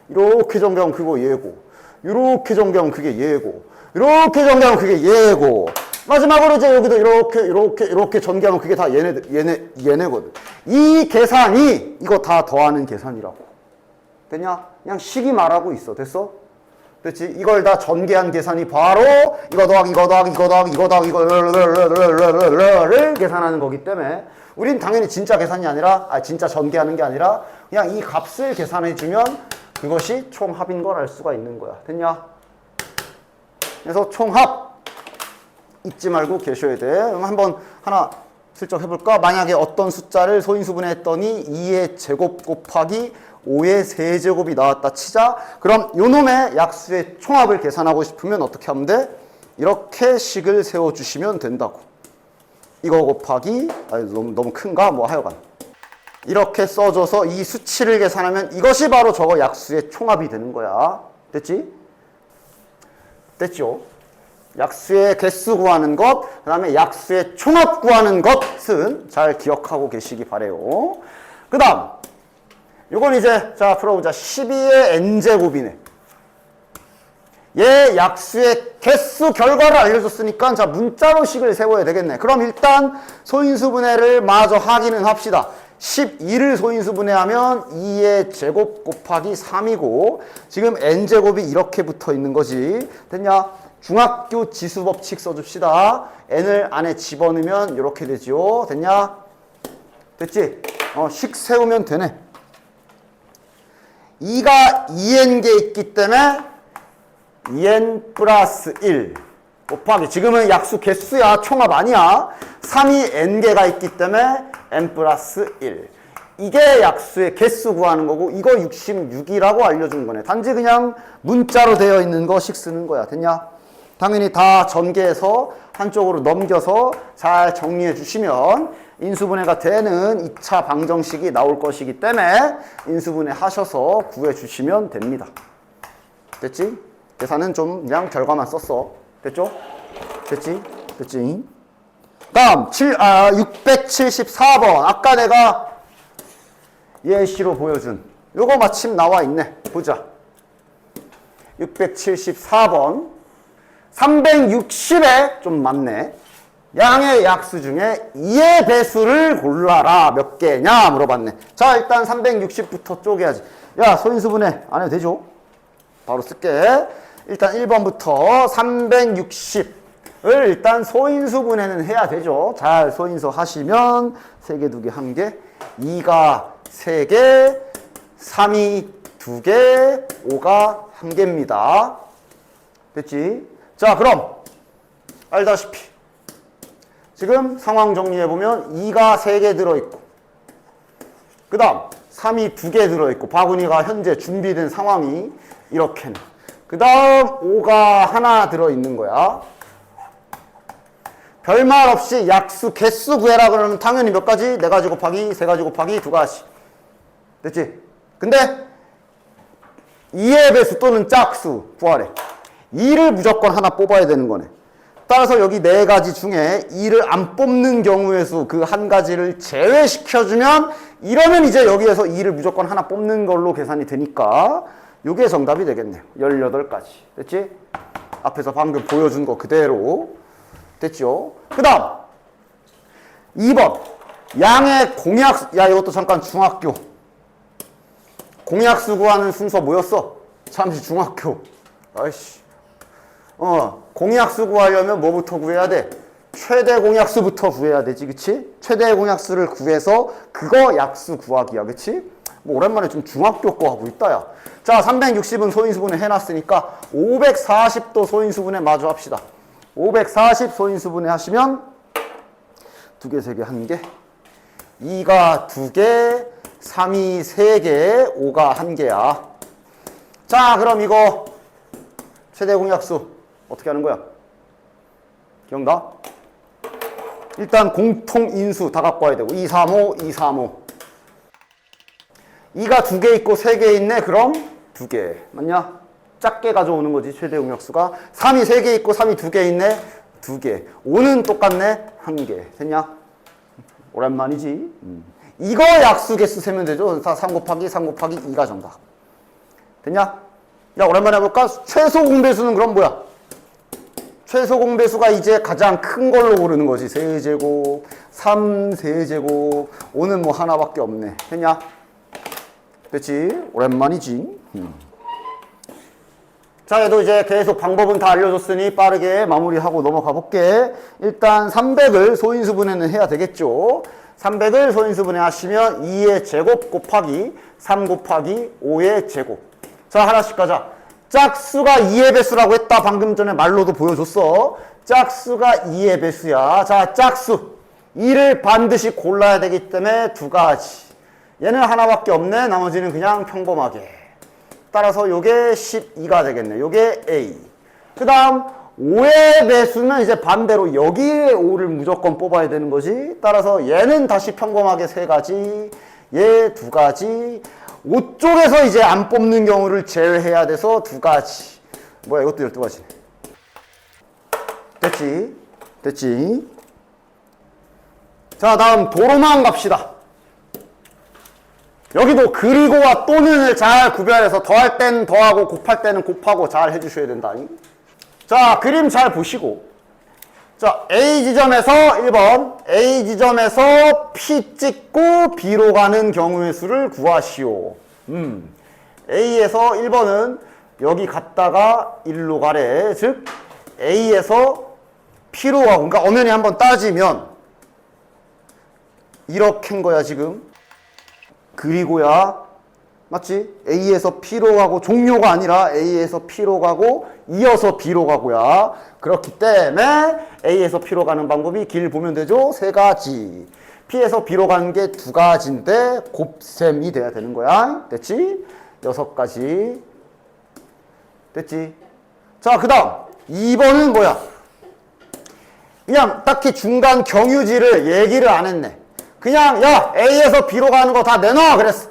이렇게 전개하면 그거 얘고 이렇게 전개하면 그게 얘고 이렇게 전개하면 그게 얘고 마지막으로 이제 여기도 이렇게 전개하면 그게 다 얘네거든. 이 계산이 이거 다 더하는 계산이라고. 됐냐? 그냥 식이 말하고 있어. 됐어? 됐지? 이걸 다 전개한 계산이 바로 이거 더하기 이거 더하기 이거 더하기 이거 더하기 이거를 계산하는 거기 때문에 우린 당연히 진짜 계산이 아니라 진짜 전개하는 게 아니라 그냥 이 값을 계산해주면 그것이 총합인 걸 알 수가 있는 거야. 됐냐? 그래서 총합 잊지 말고 계셔야 돼. 그럼 한번 하나 슬쩍 해볼까? 만약에 어떤 숫자를 소인수분해 했더니 2의 제곱 곱하기 5의 세제곱이 나왔다 치자. 그럼 요놈의 약수의 총합을 계산하고 싶으면 어떻게 하면 돼? 이렇게 식을 세워주시면 된다고. 이거 곱하기 너무 큰가? 뭐 하여간 이렇게 써줘서 이 수치를 계산하면 이것이 바로 저거 약수의 총합이 되는 거야. 됐지? 됐죠? 약수의 개수 구하는 것, 그 다음에 약수의 총합 구하는 것은 잘 기억하고 계시기 바래요. 그 다음 요건 이제 자 풀어보자. 12의 n제곱이네. 얘 약수의 개수 결과를 알려줬으니까 자 문자로 식을 세워야 되겠네. 그럼 일단 소인수분해를 마저 하기는 합시다. 12를 소인수분해하면 2의 제곱 곱하기 3이고 지금 n제곱이 이렇게 붙어 있는 거지. 됐냐? 중학교 지수법칙 써줍시다. n을 안에 집어넣으면 이렇게 되지요. 됐냐? 됐지? 식 세우면 되네. 2가 2n개 있기 때문에 2n 플러스 1 곱하기 지금은 약수 개수야. 총합 아니야. 3이 n개가 있기 때문에 n 플러스 1 이게 약수의 개수 구하는 거고 이거 66이라고 알려준 거네. 단지 그냥 문자로 되어 있는 거씩 쓰는 거야. 됐냐? 당연히 다 전개해서 한쪽으로 넘겨서 잘 정리해 주시면 인수분해가 되는 2차 방정식이 나올 것이기 때문에 인수분해 하셔서 구해 주시면 됩니다. 됐지? 계산은 좀 그냥 결과만 썼어. 됐죠? 됐지? 됐지? 다음 674번. 아까 내가 예시로 보여준 요거 마침 나와 있네. 보자. 674번 360에 좀 많네. 양의 약수 중에 2의 배수를 골라라. 몇 개냐 물어봤네. 자, 일단 360부터 쪼개야지. 야, 소인수분해 안 해도 되죠? 바로 쓸게. 일단 1번부터 360을 일단 소인수분해는 해야 되죠. 잘 소인수 하시면 3개, 2개, 1개, 2가 3개, 3이 2개, 5가 1개입니다. 됐지? 자, 그럼 알다시피 지금 상황 정리해보면 2가 3개 들어있고 그 다음 3이 2개 들어있고 바구니가 현재 준비된 상황이 이렇게는 그 다음 5가 하나 들어있는 거야. 별말 없이 약수 개수 구해라 그러면 당연히 몇 가지? 4가지 곱하기 3가지 곱하기 2가지. 됐지? 근데 2의 배수 또는 짝수 구하래. 2를 무조건 하나 뽑아야 되는 거네. 따라서 여기 4가지 중에 2를 안 뽑는 경우의 수 그 한 가지를 제외시켜주면 이러면 이제 여기에서 2를 무조건 하나 뽑는 걸로 계산이 되니까 요게 정답이 되겠네요. 18가지. 됐지? 앞에서 방금 보여준 거 그대로. 됐죠? 그 다음 2번 양의 공약. 야, 이것도 잠깐 중학교 공약수 구하는 순서 뭐였어? 잠시 중학교. 아이씨. 공약수 구하려면 뭐부터 구해야 돼? 최대 공약수부터 구해야 되지, 그치? 최대 공약수를 구해서 그거 약수 구하기야, 그치? 뭐 오랜만에 좀 중학교 거 하고 있다, 야. 자, 360은 소인수분해 해놨으니까 540도 소인수분해 마저 합시다. 540 소인수분해 하시면 2개, 3개, 1개, 2가 2개, 3이 3개, 5가 1개야. 자, 그럼 이거 최대 공약수 어떻게 하는 거야? 기억나? 일단 공통인수 다 갖고 와야 되고 2, 3, 5, 2, 3, 5. 2가 2개 있고 3개 있네. 그럼 2개. 맞냐? 작게 가져오는 거지, 최대 공약수가. 3이 3개 있고 3이 2개 있네. 2개. 5는 똑같네. 1개. 됐냐? 오랜만이지. 이거 약수 개수 세면 되죠. 3 곱하기 3 곱하기 2가 정답. 됐냐? 야, 오랜만에 해볼까? 최소 공배수는 그럼 뭐야? 최소 공배수가 이제 가장 큰 걸로 고르는 거지. 세제곱, 3세제곱, 5는 뭐 하나밖에 없네. 됐냐? 됐지? 오랜만이지. 자, 얘도 이제 계속 방법은 다 알려줬으니 빠르게 마무리하고 넘어가 볼게. 일단 300을 소인수분해는 해야 되겠죠. 300을 소인수분해 하시면 2의 제곱 곱하기 3 곱하기 5의 제곱. 자, 하나씩 가자. 짝수가 2의 배수라고 했다. 방금 전에 말로도 보여줬어. 짝수가 2의 배수야. 자, 짝수 2를 반드시 골라야 되기 때문에 2가지. 얘는 하나밖에 없네. 나머지는 그냥 평범하게. 따라서 요게 12가 되겠네. 요게 A. 그 다음 5의 배수는 이제 반대로 여기에 5를 무조건 뽑아야 되는 거지. 따라서 얘는 다시 평범하게 3가지, 얘 2가지. 5 쪽에서 이제 안 뽑는 경우를 제외해야 돼서 2가지. 뭐야, 이것도 12가지. 됐지? 됐지? 자, 다음 도로만 갑시다. 여기도 그리고와 또는을 잘 구별해서 더할 땐 더하고 곱할 때는 곱하고 잘 해주셔야 된다. 자, 그림 잘 보시고. 자, A 지점에서 1번 A 지점에서 P 찍고 B로 가는 경우의 수를 구하시오. A에서 1번은 여기 갔다가 1로 가래. 즉 A에서 P로 가고, 그러니까 엄연히 한번 따지면 이렇게인 거야 지금. 그리고야, 맞지? A에서 P로 가고, 종료가 아니라 A에서 P로 가고 이어서 B로 가고야. 그렇기 때문에 A에서 P로 가는 방법이 길 보면 되죠? 3가지. P에서 B로 가는 게 두 가지인데 곱셈이 돼야 되는 거야. 됐지? 6가지. 됐지? 자, 그 다음 2번은 뭐야? 그냥 딱히 중간 경유지를 얘기를 안 했네. 그냥 야 A에서 B로 가는 거 다 내놔 그랬어.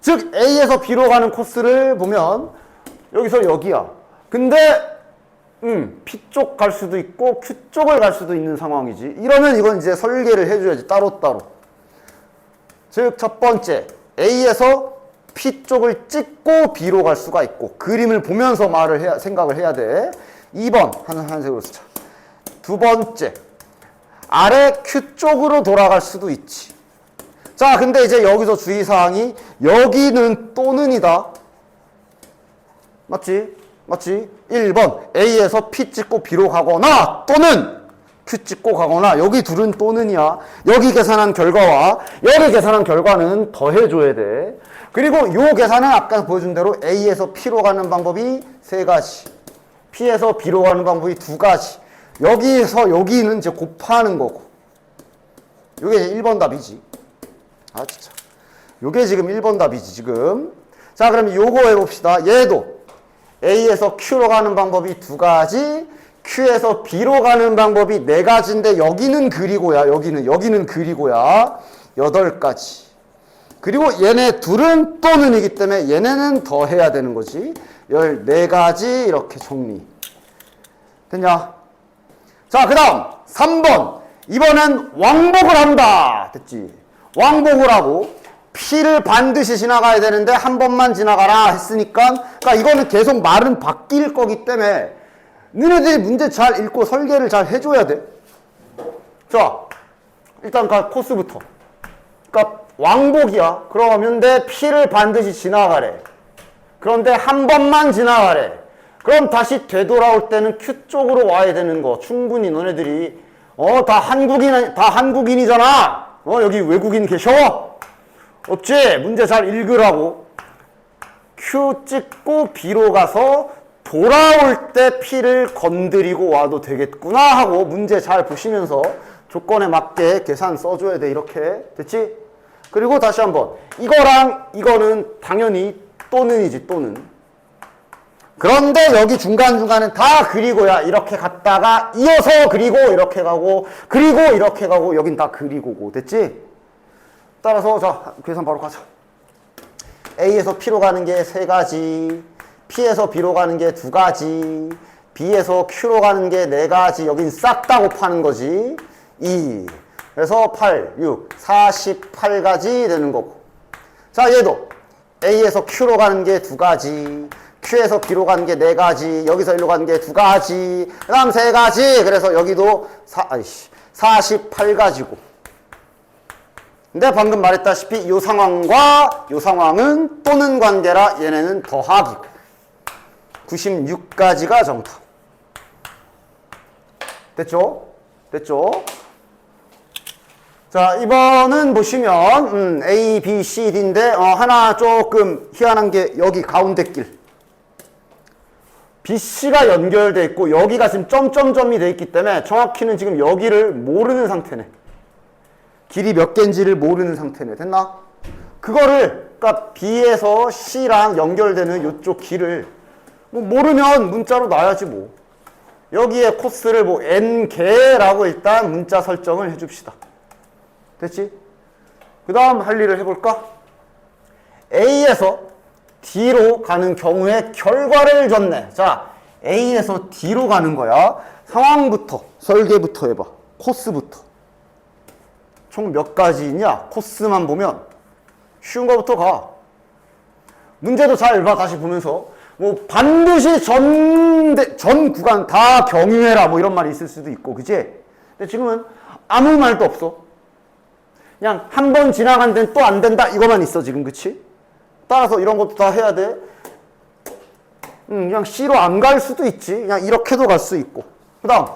즉 A에서 B로 가는 코스를 보면 여기서 여기야. 근데 P쪽 갈 수도 있고 Q쪽을 갈 수도 있는 상황이지. 이러면 이건 이제 설계를 해줘야지 따로따로. 즉 첫 번째 A에서 P쪽을 찍고 B로 갈 수가 있고 그림을 보면서 생각을 해야 돼. 2번 한색으로 쓰자. 두 번째 아래 Q쪽으로 돌아갈 수도 있지. 자 근데 이제 여기서 주의사항이 여기는 또는이다. 맞지? 맞지? 1번 A에서 P 찍고 B로 가거나 또는 Q 찍고 가거나 여기 둘은 또는이야. 여기 계산한 결과와 여기 계산한 결과는 더해줘야 돼. 그리고 요 계산은 아까 보여준 대로 A에서 P로 가는 방법이 3가지 P에서 B로 가는 방법이 2가지 여기에서 여기는 이제 곱하는 거고 요게 1번 답이지. 아 진짜 요게 지금 1번 답이지 지금. 자 그럼 요거 해봅시다. 얘도 A에서 Q로 가는 방법이 2가지 Q에서 B로 가는 방법이 4가지인데 여기는 그리고야 여기는 그리고야 8가지. 그리고 얘네 둘은 또는이기 때문에 얘네는 더 해야 되는 거지. 14가지 이렇게 정리 됐냐? 자 그 다음 3번 이번엔 왕복을 한다 됐지. 왕복을 하고 P를 반드시 지나가야 되는데 한 번만 지나가라 했으니까 그러니까 이거는 계속 말은 바뀔 거기 때문에 너네들이 문제 잘 읽고 설계를 잘 해줘야 돼. 자 일단 코스부터 그러니까 왕복이야. 그러면 P를 반드시 지나가래. 그런데 한 번만 지나가래. 그럼 다시 되돌아올 때는 Q 쪽으로 와야 되는 거 충분히 너네들이 다 한국인이잖아. 여기 외국인 계셔? 없지? 문제 잘 읽으라고. Q 찍고 B로 가서 돌아올 때 P를 건드리고 와도 되겠구나 하고 문제 잘 보시면서 조건에 맞게 계산 써줘야 돼. 이렇게 됐지? 그리고 다시 한번 이거랑 이거는 당연히 또는이지 또는. 그런데 여기 중간중간은 다 그리고야. 이렇게 갔다가 이어서 그리고 이렇게 가고 그리고 이렇게 가고 여긴 다 그리고고. 됐지? 따라서 자 계산 바로 가자. A에서 P로 가는 게 3가지 P에서 B로 가는 게 2가지 B에서 Q로 가는 게 4가지 여긴 싹 다 곱하는 거지. 2 그래서 8, 6, 48가지 되는 거고. 자 얘도 A에서 Q로 가는 게 2가지 Q에서 B로 가는 게 4가지 여기서 1로 가는 게 2가지 그 다음 3가지 그래서 여기도 48가지고. 근데 방금 말했다시피 요 상황과 요 상황은 또는 관계라 얘네는 더하기고 96가지가 정답. 됐죠? 됐죠? 자 이번은 보시면 A, B, C, D인데 하나 조금 희한한 게 여기 가운데 길 BC가 연결돼 있고 여기가 지금 점점점이 돼 있기 때문에 정확히는 지금 여기를 모르는 상태네. 길이 몇 개인지를 모르는 상태네. 됐나? 그거를 그러니까 B에서 C랑 연결되는 이쪽 길을 뭐 모르면 문자로 놔야지 뭐. 여기에 코스를 뭐 N개라고 일단 문자 설정을 해줍시다. 됐지? 그 다음 할 일을 해볼까? A에서 D로 가는 경우에 결과를 줬네. 자, A에서 D로 가는 거야. 상황부터, 설계부터 해봐. 코스부터. 총 몇 가지 있냐? 코스만 보면 쉬운 거부터 가. 문제도 잘 봐. 다시 보면서. 뭐 반드시 전 구간 다 경유해라 뭐 이런 말이 있을 수도 있고 그치? 근데 지금은 아무 말도 없어. 그냥 한 번 지나간 데는 또 안 된다 이거만 있어 지금. 그치? 따라서 이런 것도 다 해야 돼. 그냥 C로 안 갈 수도 있지. 그냥 이렇게도 갈 수 있고. 그 다음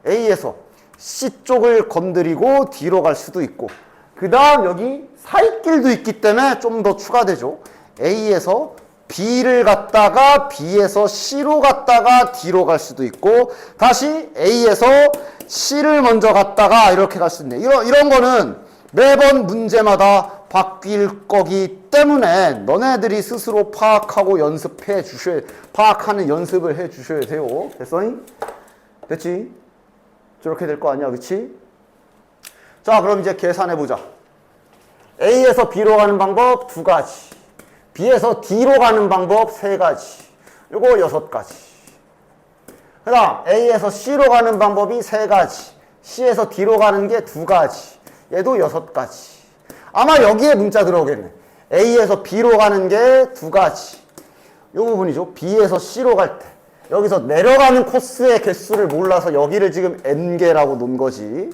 A에서 C 쪽을 건드리고 D로 갈 수도 있고. 그 다음 여기 사이길도 있기 때문에 좀 더 추가되죠. A에서 B를 갖다가 B에서 C로 갔다가 D로 갈 수도 있고 다시 A에서 C를 먼저 갔다가 이렇게 갈 수 있네. 이런 거는 매번 문제마다 바뀔 거기 때문에 너네들이 스스로 파악하고 연습해 주셔야, 파악하는 연습을 해 주셔야 돼요. 됐어잉? 됐지? 저렇게 될 거 아니야, 그치? 자, 그럼 이제 계산해 보자. A에서 B로 가는 방법 2가지. B에서 D로 가는 방법 3가지. 요거 6가지. 그 다음 A에서 C로 가는 방법이 3가지. C에서 D로 가는 게 2가지. 얘도 6가지. 아마 여기에 문자 들어오겠네. A에서 B로 가는 게 2가지. 요 부분이죠. B에서 C로 갈 때. 여기서 내려가는 코스의 개수를 몰라서 여기를 지금 N개라고 놓은 거지.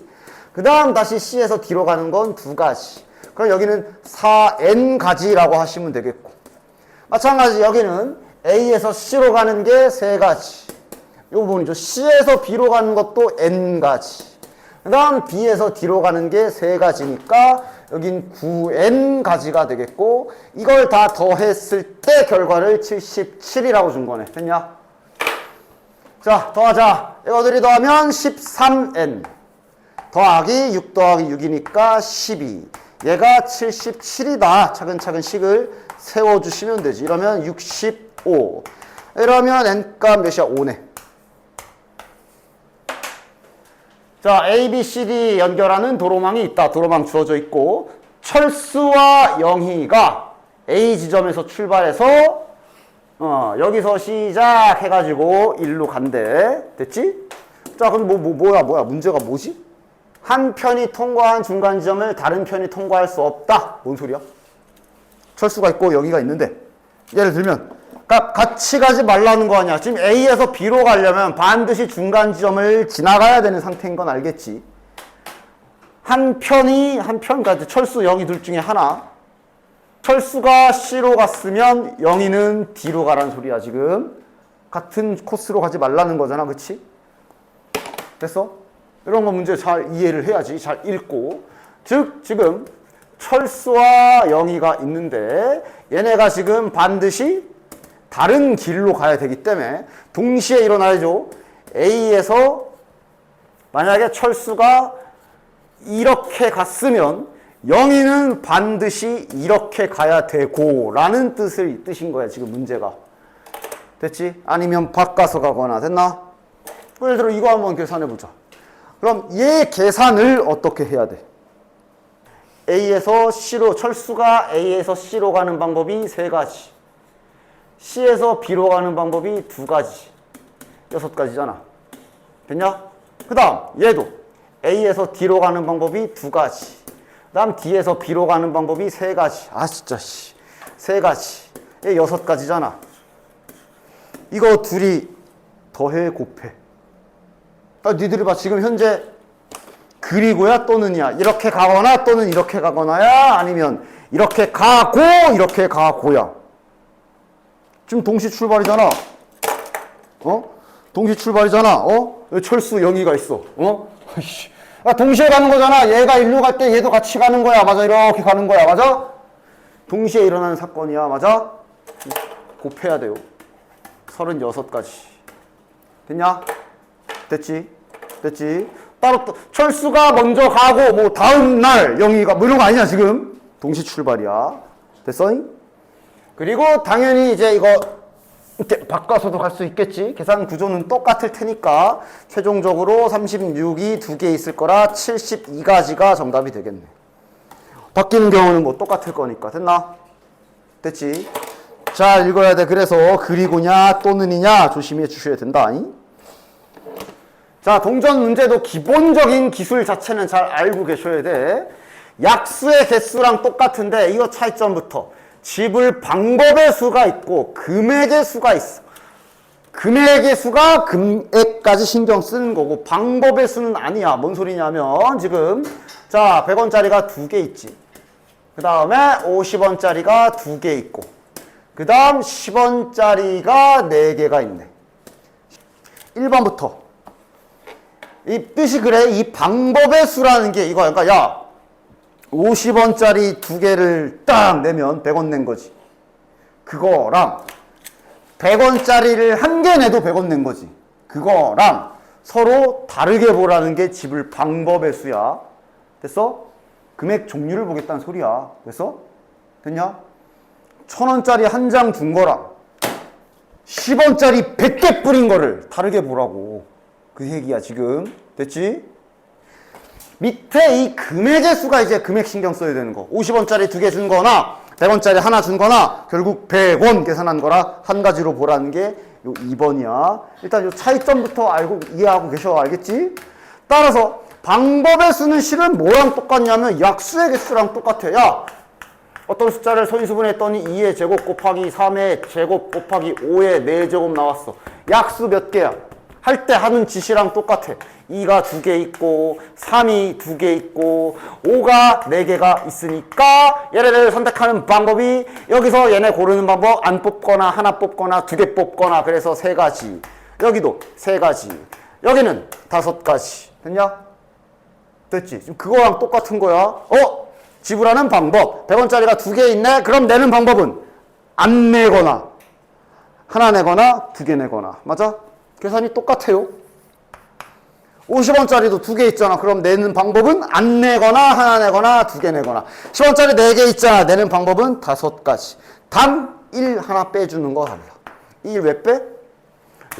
그 다음 다시 C에서 D로 가는 건 2가지. 그럼 여기는 4N가지라고 하시면 되겠고. 마찬가지 여기는 A에서 C로 가는 게 3가지. 이 부분이죠. C에서 B로 가는 것도 N가지. 그 다음 B에서 D로 가는 게 3가지니까 여긴 9N가지가 되겠고 이걸 다 더했을 때 결과를 77이라고 준 거네. 됐냐? 자, 더하자. 이거들이 더하면 13N. 더하기 6 더하기 6이니까 12. 얘가 77이다. 차근차근 식을 세워주시면 되지. 이러면 65. 이러면 N값 몇이야? 5네. 자, A, B, C, D 연결하는 도로망이 있다. 도로망 주어져 있고 철수와 영희가 A 지점에서 출발해서 여기서 시작해가지고 일로 간대. 됐지? 자, 그럼 뭐야? 문제가 뭐지? 한 편이 통과한 중간 지점을 다른 편이 통과할 수 없다. 뭔 소리야? 철수가 있고 여기가 있는데 예를 들면 같이 가지 말라는 거 아니야. 지금 A에서 B로 가려면 반드시 중간 지점을 지나가야 되는 상태인 건 알겠지. 한 편까지 철수, 영희 둘 중에 하나. 철수가 C로 갔으면 영희는 D로 가라는 소리야. 지금 같은 코스로 가지 말라는 거잖아. 그치? 됐어? 이런 거 문제 잘 이해를 해야지. 잘 읽고. 즉 지금 철수와 영희가 있는데 얘네가 지금 반드시 다른 길로 가야 되기 때문에 동시에 일어나야죠. A에서 만약에 철수가 이렇게 갔으면 영희는 반드시 이렇게 가야 되고 라는 뜻인 거야. 지금 문제가. 됐지? 아니면 바꿔서 가거나. 됐나? 예를 들어 이거 한번 계산해 보자. 그럼 얘 계산을 어떻게 해야 돼? A에서 C로, 철수가 A에서 C로 가는 방법이 3가지. C에서 B로 가는 방법이 2가지. 6가지잖아. 됐냐? 그 다음 얘도 A에서 D로 가는 방법이 2가지. 그 다음 D에서 B로 가는 방법이 3가지. 아 진짜 3가지. 얘 6가지잖아. 이거 둘이 더해 곱해. 니들이 봐. 지금 현재 그리고야 또는이야. 이렇게 가거나 또는 이렇게 가거나야. 아니면 이렇게 가고 이렇게 가고야. 지금 동시 출발이잖아. 동시 출발이잖아. 철수 영희가 있어. 동시에 가는 거잖아. 얘가 일로 갈 때 얘도 같이 가는 거야. 맞아. 이렇게 가는 거야. 맞아? 동시에 일어나는 사건이야. 맞아? 곱해야 돼요. 36가지. 됐냐? 됐지? 따로 또 철수가 먼저 가고 뭐 다음 날 영희가 뭐 이런 거 아니냐 지금? 동시 출발이야. 됐어? 그리고 당연히 이제 이거 이렇게 바꿔서도 갈 수 있겠지. 계산 구조는 똑같을 테니까 최종적으로 36이 2개 있을 거라 72가지가 정답이 되겠네. 바뀌는 경우는 뭐 똑같을 거니까. 됐나? 됐지? 잘 읽어야 돼. 그래서 그리고냐 또는이냐 조심해 주셔야 된다. 자, 동전 문제도 기본적인 기술 자체는 잘 알고 계셔야 돼. 약수의 개수랑 똑같은데 이거 차이점부터 집을 방법의 수가 있고 금액의 수가 있어. 금액의 수가 금액까지 신경 쓰는 거고 방법의 수는 아니야. 뭔 소리냐면 지금 자 100원짜리가 2개 있지. 그 다음에 50원짜리가 2개 있고 그 다음 10원짜리가 4개가 있네. 1번부터 이 뜻이 그래. 이 방법의 수라는 게 이거야. 그러니까 야 50원짜리 2개를 딱 내면 100원 낸 거지. 그거랑 100원짜리를 한 개 내도 100원 낸 거지. 그거랑 서로 다르게 보라는 게 지불 방법의 수야. 됐어? 금액 종류를 보겠다는 소리야. 됐어? 됐냐? 1000원짜리 한 장 준 거랑 10원짜리 100개 뿌린 거를 다르게 보라고. 그 얘기야 지금. 됐지? 밑에 이 금액의 수가 이제 금액 신경 써야 되는 거. 50원짜리 2개 준 거나 100원짜리 하나 준 거나 결국 100원 계산한 거라 한 가지로 보라는 게 요 2번이야. 일단 요 차이점부터 알고 이해하고 계셔. 알겠지? 따라서 방법의 수는 실은 뭐랑 똑같냐면 약수의 개수랑 똑같아. 야, 어떤 숫자를 선수분했더니 2의 제곱 곱하기 3의 제곱 곱하기 5의 4제곱 나왔어. 약수 몇 개야? 할 때 하는 짓이랑 똑같아. 2가 2개 있고 3이 2개 있고 5가 4개가 있으니까 얘네를 선택하는 방법이 여기서 얘네 고르는 방법 안 뽑거나 하나 뽑거나 2개 뽑거나 그래서 3가지. 여기도 3가지. 여기는 5가지. 됐냐? 됐지? 지금 그거랑 똑같은 거야. 지불하는 방법. 100원짜리가 2개 있네? 그럼 내는 방법은 안 내거나 하나 내거나 2개 내거나. 맞아? 계산이 똑같아요. 50원짜리도 2개 있잖아. 그럼 내는 방법은 안 내거나 하나 내거나 2개 내거나. 10원짜리 4개 있잖아. 내는 방법은 5가지. 단 1 하나 빼주는 거 달라. 1 왜 빼?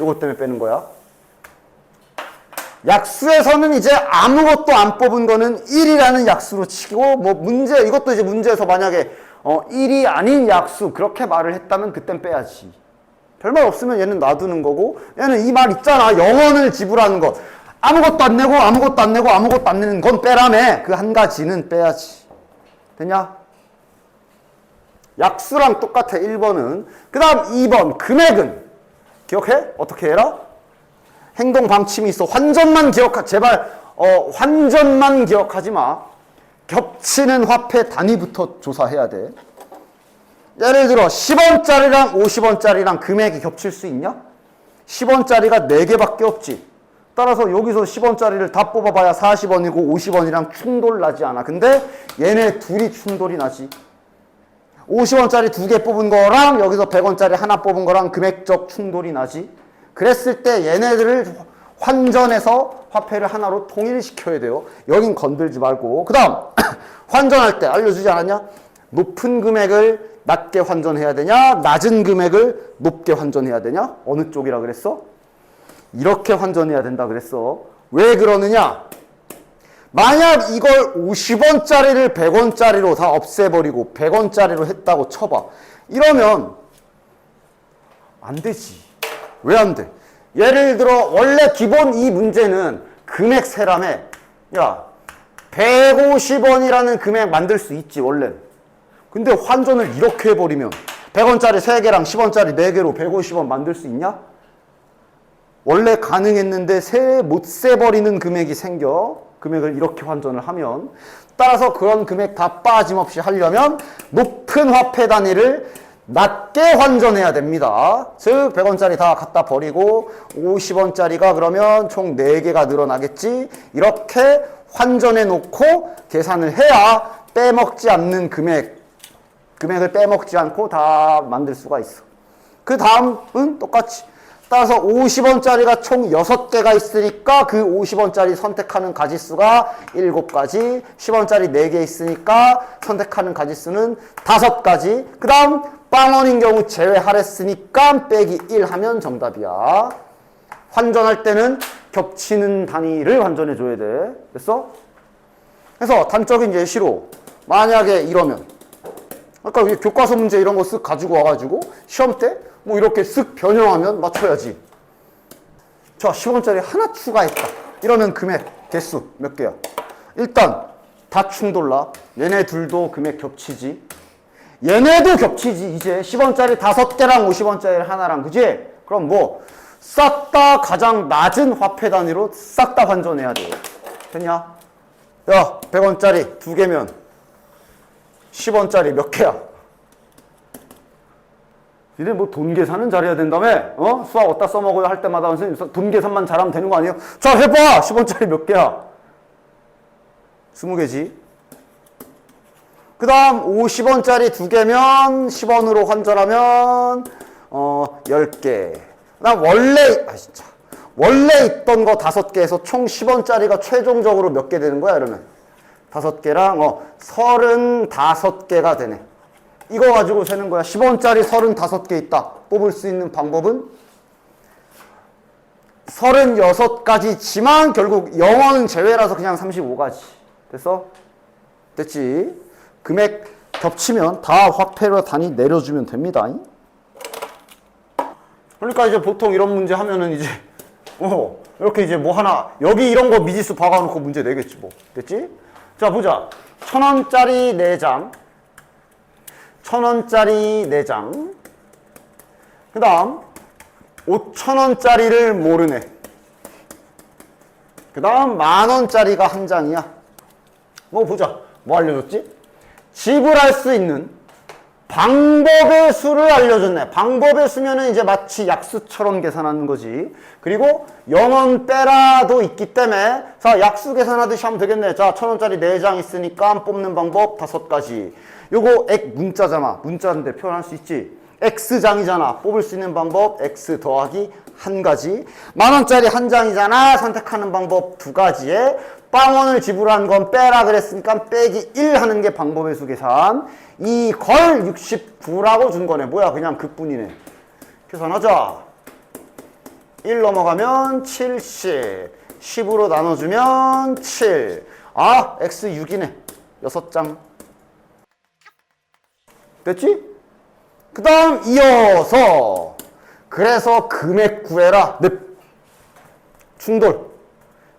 요것 때문에 빼는 거야. 약수에서는 이제 아무것도 안 뽑은 거는 1이라는 약수로 치고 뭐 문제 이것도 이제 문제에서 만약에 1이 아닌 약수 그렇게 말을 했다면 그땐 빼야지. 별말 없으면 얘는 놔두는 거고 얘는 이 말 있잖아. 영원을 지불하는 거. 아무것도 안 내고 아무것도 안 내고 아무것도 안 내는 건 빼라며. 그 한 가지는 빼야지. 됐냐? 약수랑 똑같아 1번은. 그 다음 2번 금액은 기억해? 어떻게 해라? 행동 방침이 있어. 환전만 제발 환전만 기억하지 마. 겹치는 화폐 단위부터 조사해야 돼. 예를 들어 10원짜리랑 50원짜리랑 금액이 겹칠 수 있냐? 10원짜리가 4개밖에 없지. 따라서 여기서 10원짜리를 다 뽑아봐야 40원이고 50원이랑 충돌 나지 않아. 근데 얘네 둘이 충돌이 나지. 50원짜리 2개 뽑은 거랑 여기서 100원짜리 하나 뽑은 거랑 금액적 충돌이 나지. 그랬을 때 얘네들을 환전해서 화폐를 하나로 통일시켜야 돼요. 여긴 건들지 말고. 그 다음 환전할 때 알려주지 않았냐? 높은 금액을 낮게 환전해야 되냐? 낮은 금액을 높게 환전해야 되냐? 어느 쪽이라 그랬어? 이렇게 환전해야 된다 그랬어. 왜 그러느냐? 만약 이걸 50원짜리를 100원짜리로 다 없애버리고 100원짜리로 했다고 쳐봐. 이러면 안 되지. 왜 안 돼? 예를 들어 원래 기본 이 문제는 금액 세라며. 야, 150원이라는 금액 만들 수 있지 원래. 근데 환전을 이렇게 해버리면 100원짜리 3개랑 10원짜리 4개로 150원 만들 수 있냐? 원래 가능했는데 못 세버리는 금액이 생겨. 금액을 이렇게 환전을 하면. 따라서 그런 금액 다 빠짐없이 하려면 높은 화폐 단위를 낮게 환전해야 됩니다. 즉 100원짜리 다 갖다 버리고 50원짜리가 그러면 총 4개가 늘어나겠지. 이렇게 환전해 놓고 계산을 해야 빼먹지 않는 금액을 빼먹지 않고 다 만들 수가 있어. 그 다음은 똑같이. 따라서 50원짜리가 총 6개가 있으니까 그 50원짜리 선택하는 가지수가 7가지, 10원짜리 4개 있으니까 선택하는 가지수는 5가지. 그 다음 빵원인 경우 제외하랬으니까 빼기 1 하면 정답이야. 환전할 때는 겹치는 단위를 환전해 줘야 돼. 됐어? 그래서 단적인 예시로 만약에 이러면 아까 교과서 문제 이런 거 쓱 가지고 와가지고 시험 때 뭐 이렇게 쓱 변형하면 맞춰야지. 자, 10원짜리 하나 추가했다. 이러면 금액 개수 몇 개야? 일단 다 충돌나. 얘네 둘도 금액 겹치지. 얘네도 겹치지. 이제 10원짜리 5개랑 50원짜리 하나랑 그지? 그럼 뭐 싹 다 가장 낮은 화폐 단위로 싹 다 환전해야 돼요. 됐냐? 야, 100원짜리 2개면 10원짜리 몇 개야? 니네 뭐 돈 계산은 잘해야 된다며? 수학 어디다 써먹어요 할 때마다 선생님 돈 계산만 잘하면 되는 거 아니에요? 자, 해봐! 10원짜리 몇 개야? 20개지. 그 다음 50원짜리 2개면 10원으로 환전하면 10개. 그 다음 원래 있던 거 5개에서 총 10원짜리가 최종적으로 몇 개 되는 거야 이러면 5개랑 35개가 되네. 이거 가지고 세는 거야. 10원짜리 35개 있다. 뽑을 수 있는 방법은 36가지지만 결국 영어는 제외라서 그냥 35가지. 됐어? 됐지? 금액 겹치면 다 화폐로 단위 내려주면 됩니다. 그러니까 이제 보통 이런 문제 하면은 이제 이렇게 이제 뭐 하나 여기 이런 거 미지수 박아놓고 문제 내겠지 뭐. 됐지? 자 보자. 1000원짜리 4장 1000원짜리 4장 그 다음 5000원짜리를 모르네. 그 다음 10,000원짜리가 한 장이야. 뭐 보자. 뭐 알려줬지? 지불할 수 있는 방법의 수를 알려줬네. 방법의 수면은 이제 마치 약수처럼 계산하는 거지. 그리고 0원 빼라도 있기 때문에 자 약수 계산하듯이 하면 되겠네. 자 1000원짜리 4장 있으니까 뽑는 방법 5가지. 요거 문자잖아. 문자인데 표현할 수 있지. X장이잖아. 뽑을 수 있는 방법 X 더하기 1가지. 10,000원짜리 1장이잖아. 선택하는 방법 2가지에 빵원을 지불한 건 빼라 그랬으니까 빼기 1 하는 게 방법의 수 계산. 이 걸 69라고 준 거네. 뭐야 그냥 그뿐이네. 계산하자. 1 넘어가면 70. 10으로 나눠주면 7. X 6이네. 6장. 됐지? 그 다음 이어서 그래서 금액 구해라. 넵. 충돌.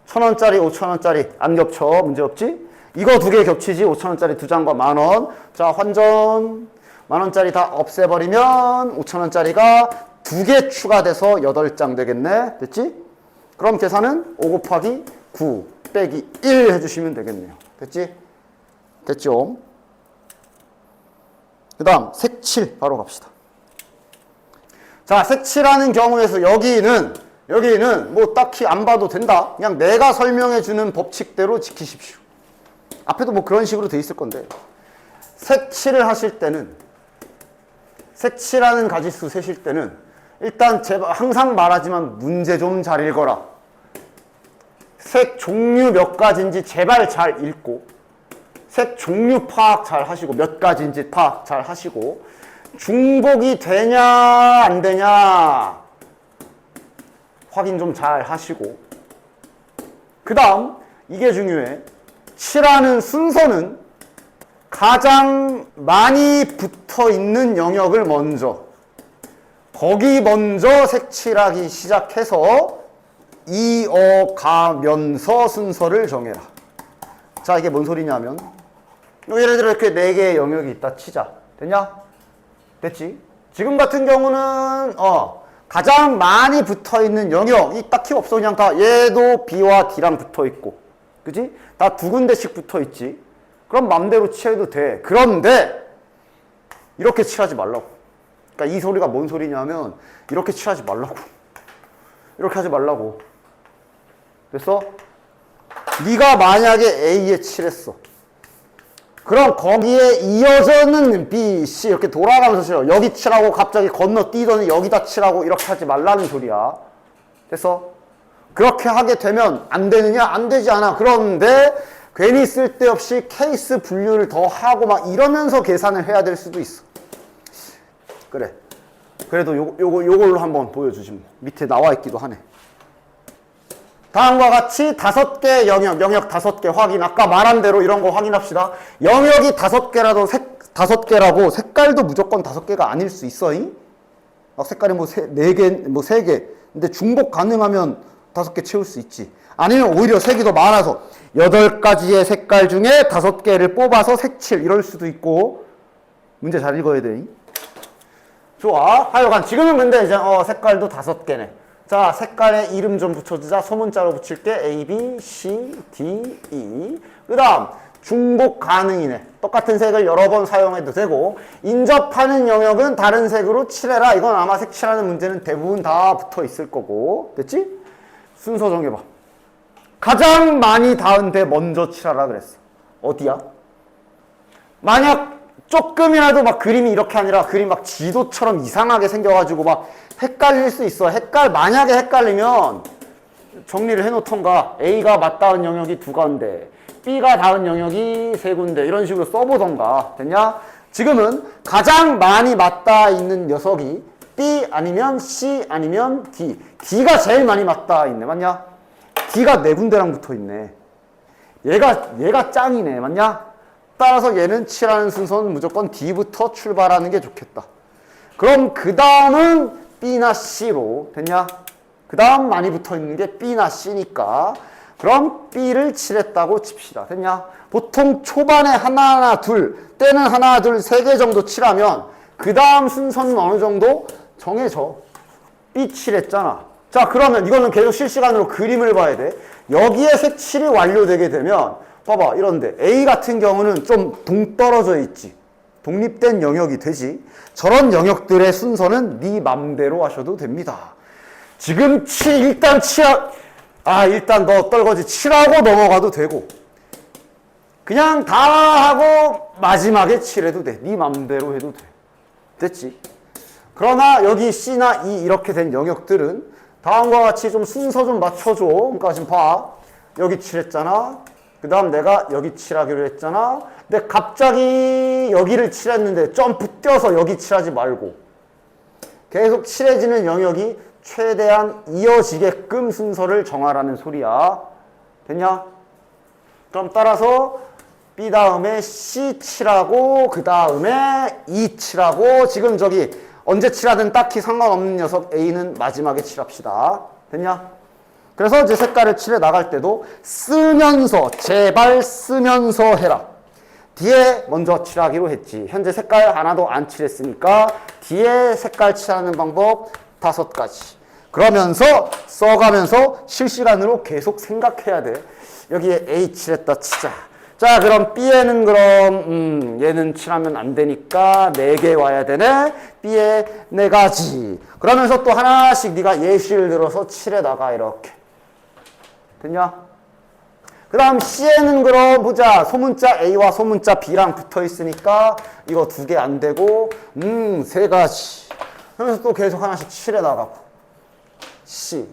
1000원짜리 5000원짜리 안 겹쳐. 문제 없지? 이거 2개 겹치지. 5000원짜리 2장과 10,000원. 자 환전. 10,000원짜리 다 없애버리면 5000원짜리가 2개 추가돼서 8장 되겠네. 됐지? 그럼 계산은 5 곱하기 9 빼기 1 해주시면 되겠네요. 됐지? 됐죠? 그 다음 색칠 바로 갑시다. 자 색칠하는 경우에서 여기는 뭐 딱히 안 봐도 된다. 그냥 내가 설명해 주는 법칙대로 지키십시오. 앞에도 뭐 그런 식으로 돼 있을 건데 색칠을 하실 때는 색칠하는 가지수 세실 때는 일단 제가 항상 말하지만 문제 좀 잘 읽어라. 색 종류 몇 가지인지 제발 잘 읽고 색 종류 파악 잘 하시고 몇 가지인지 파악 잘 하시고 중복이 되냐 안 되냐 확인 좀 잘 하시고 그 다음 이게 중요해. 칠하는 순서는 가장 많이 붙어있는 영역을 먼저 거기 먼저 색칠하기 시작해서 이어가면서 순서를 정해라. 자 이게 뭔 소리냐면 예를 들어 이렇게 4개의 영역이 있다 치자. 됐냐? 됐지? 지금 같은 경우는 가장 많이 붙어있는 영역이 딱히 없어. 그냥 다 얘도 B와 D랑 붙어있고 그치? 다 2군데씩 붙어있지. 그럼 맘대로 칠해도 돼. 그런데 이렇게 칠하지 말라고. 그러니까 이 소리가 뭔 소리냐면 이렇게 칠하지 말라고. 이렇게 하지 말라고. 됐어? 네가 만약에 A에 칠했어. 그럼 거기에 이어져는 B, C 이렇게 돌아가면서 칠어. 여기 칠하고 갑자기 건너뛰더니 여기다 칠하고 이렇게 하지 말라는 소리야. 됐어? 그렇게 하게 되면 안 되느냐? 안 되지 않아. 그런데 괜히 쓸데없이 케이스 분류를 더 하고 막 이러면서 계산을 해야 될 수도 있어. 그래. 그래도 요걸로 한번 보여주지 뭐. 밑에 나와 있기도 하네. 다음과 같이 5개 영역 5개 확인. 아까 말한 대로 이런 거 확인합시다. 영역이 5개라도 5개라고 색깔도 무조건 5개가 아닐 수 있어. 색깔이 뭐 4개, 뭐 3개. 근데 중복 가능하면 5개 채울 수 있지. 아니면 오히려 색이 더 많아서 8가지의 색깔 중에 5개를 뽑아서 색칠 이럴 수도 있고. 문제 잘 읽어야 돼. 좋아. 하여간 지금은 근데 이제 색깔도 5개네. 자, 색깔에 이름 좀 붙여주자. 소문자로 붙일게. A, B, C, D, E. 그 다음 중복 가능이네. 똑같은 색을 여러 번 사용해도 되고 인접하는 영역은 다른 색으로 칠해라. 이건 아마 색칠하는 문제는 대부분 다 붙어 있을 거고. 됐지? 순서 정해봐. 가장 많이 닿은 데 먼저 칠하라 그랬어. 어디야? 만약 조금이라도 막 그림이 이렇게 아니라 그림 막 지도처럼 이상하게 생겨가지고 막 헷갈릴 수 있어. 만약에 헷갈리면 정리를 해놓던가. A가 맞닿은 영역이 2군데, B가 닿은 영역이 3군데, 이런 식으로 써보던가. 됐냐? 지금은 가장 많이 맞닿아 있는 녀석이 B 아니면 C 아니면 D. D가 제일 많이 맞닿아 있네. 맞냐? D가 4군데랑 붙어 있네. 얘가 짱이네. 맞냐? 따라서 얘는 칠하는 순서는 무조건 D부터 출발하는 게 좋겠다. 그럼 그 다음은 B나 C로. 됐냐? 그 다음 많이 붙어 있는 게 B나 C니까 그럼 B를 칠했다고 칩시다. 됐냐? 보통 초반에 하나, 둘, 때는 하나, 둘, 3개 정도 칠하면 그 다음 순서는 어느 정도 정해져. B 칠했잖아. 자, 그러면 이거는 계속 실시간으로 그림을 봐야 돼. 여기에 색칠이 완료되게 되면 봐봐, 이런데 A 같은 경우는 좀 동떨어져 있지. 독립된 영역이 되지. 저런 영역들의 순서는 네 맘대로 하셔도 됩니다. 지금 일단 너 떨거지 칠하고 넘어가도 되고 그냥 다 하고 마지막에 칠해도 돼. 네 맘대로 해도 돼. 됐지? 그러나 여기 C나 E 이렇게 된 영역들은 다음과 같이 좀 순서 좀 맞춰줘. 그러니까 지금 봐. 여기 칠했잖아. 그 다음 내가 여기 칠하기로 했잖아. 근데 갑자기 여기를 칠했는데 점프 뛰어서 여기 칠하지 말고 계속 칠해지는 영역이 최대한 이어지게끔 순서를 정하라는 소리야. 됐냐? 그럼 따라서 B 다음에 C 칠하고 그 다음에 E 칠하고 지금 저기 언제 칠하든 딱히 상관없는 녀석 A는 마지막에 칠합시다. 됐냐? 그래서 이제 색깔을 칠해 나갈 때도 제발 쓰면서 해라. 뒤에 먼저 칠하기로 했지. 현재 색깔 하나도 안 칠했으니까 뒤에 색깔 칠하는 방법 5가지. 그러면서 써가면서 실시간으로 계속 생각해야 돼. 여기에 A 칠했다 치자. 자, 그럼 B에는 그럼 얘는 칠하면 안 되니까 4개 와야 되네. B에 4가지. 그러면서 또 하나씩 네가 예시를 들어서 칠해 나가. 이렇게. 됐냐? 그 다음 C에는 그럼 보자. 소문자 A와 소문자 B랑 붙어 있으니까 이거 2개 안 되고 3가지. 그러면서 또 계속 하나씩 칠해 나가고. C.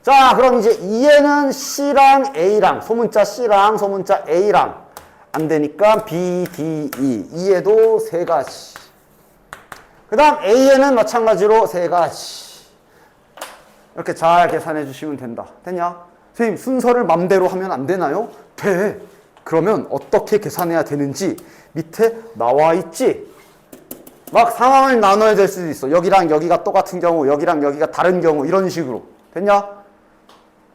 자, 그럼 이제 E에는 C랑 A랑 소문자 C랑 소문자 A랑 안 되니까 B, D, E. E에도 3가지. 그 다음 A에는 마찬가지로 3가지. 이렇게 잘 계산해 주시면 된다. 됐냐? 선생님, 순서를 맘대로 하면 안 되나요? 돼. 그러면 어떻게 계산해야 되는지 밑에 나와 있지? 막 상황을 나눠야 될 수도 있어. 여기랑 여기가 똑같은 경우, 여기랑 여기가 다른 경우, 이런 식으로. 됐냐?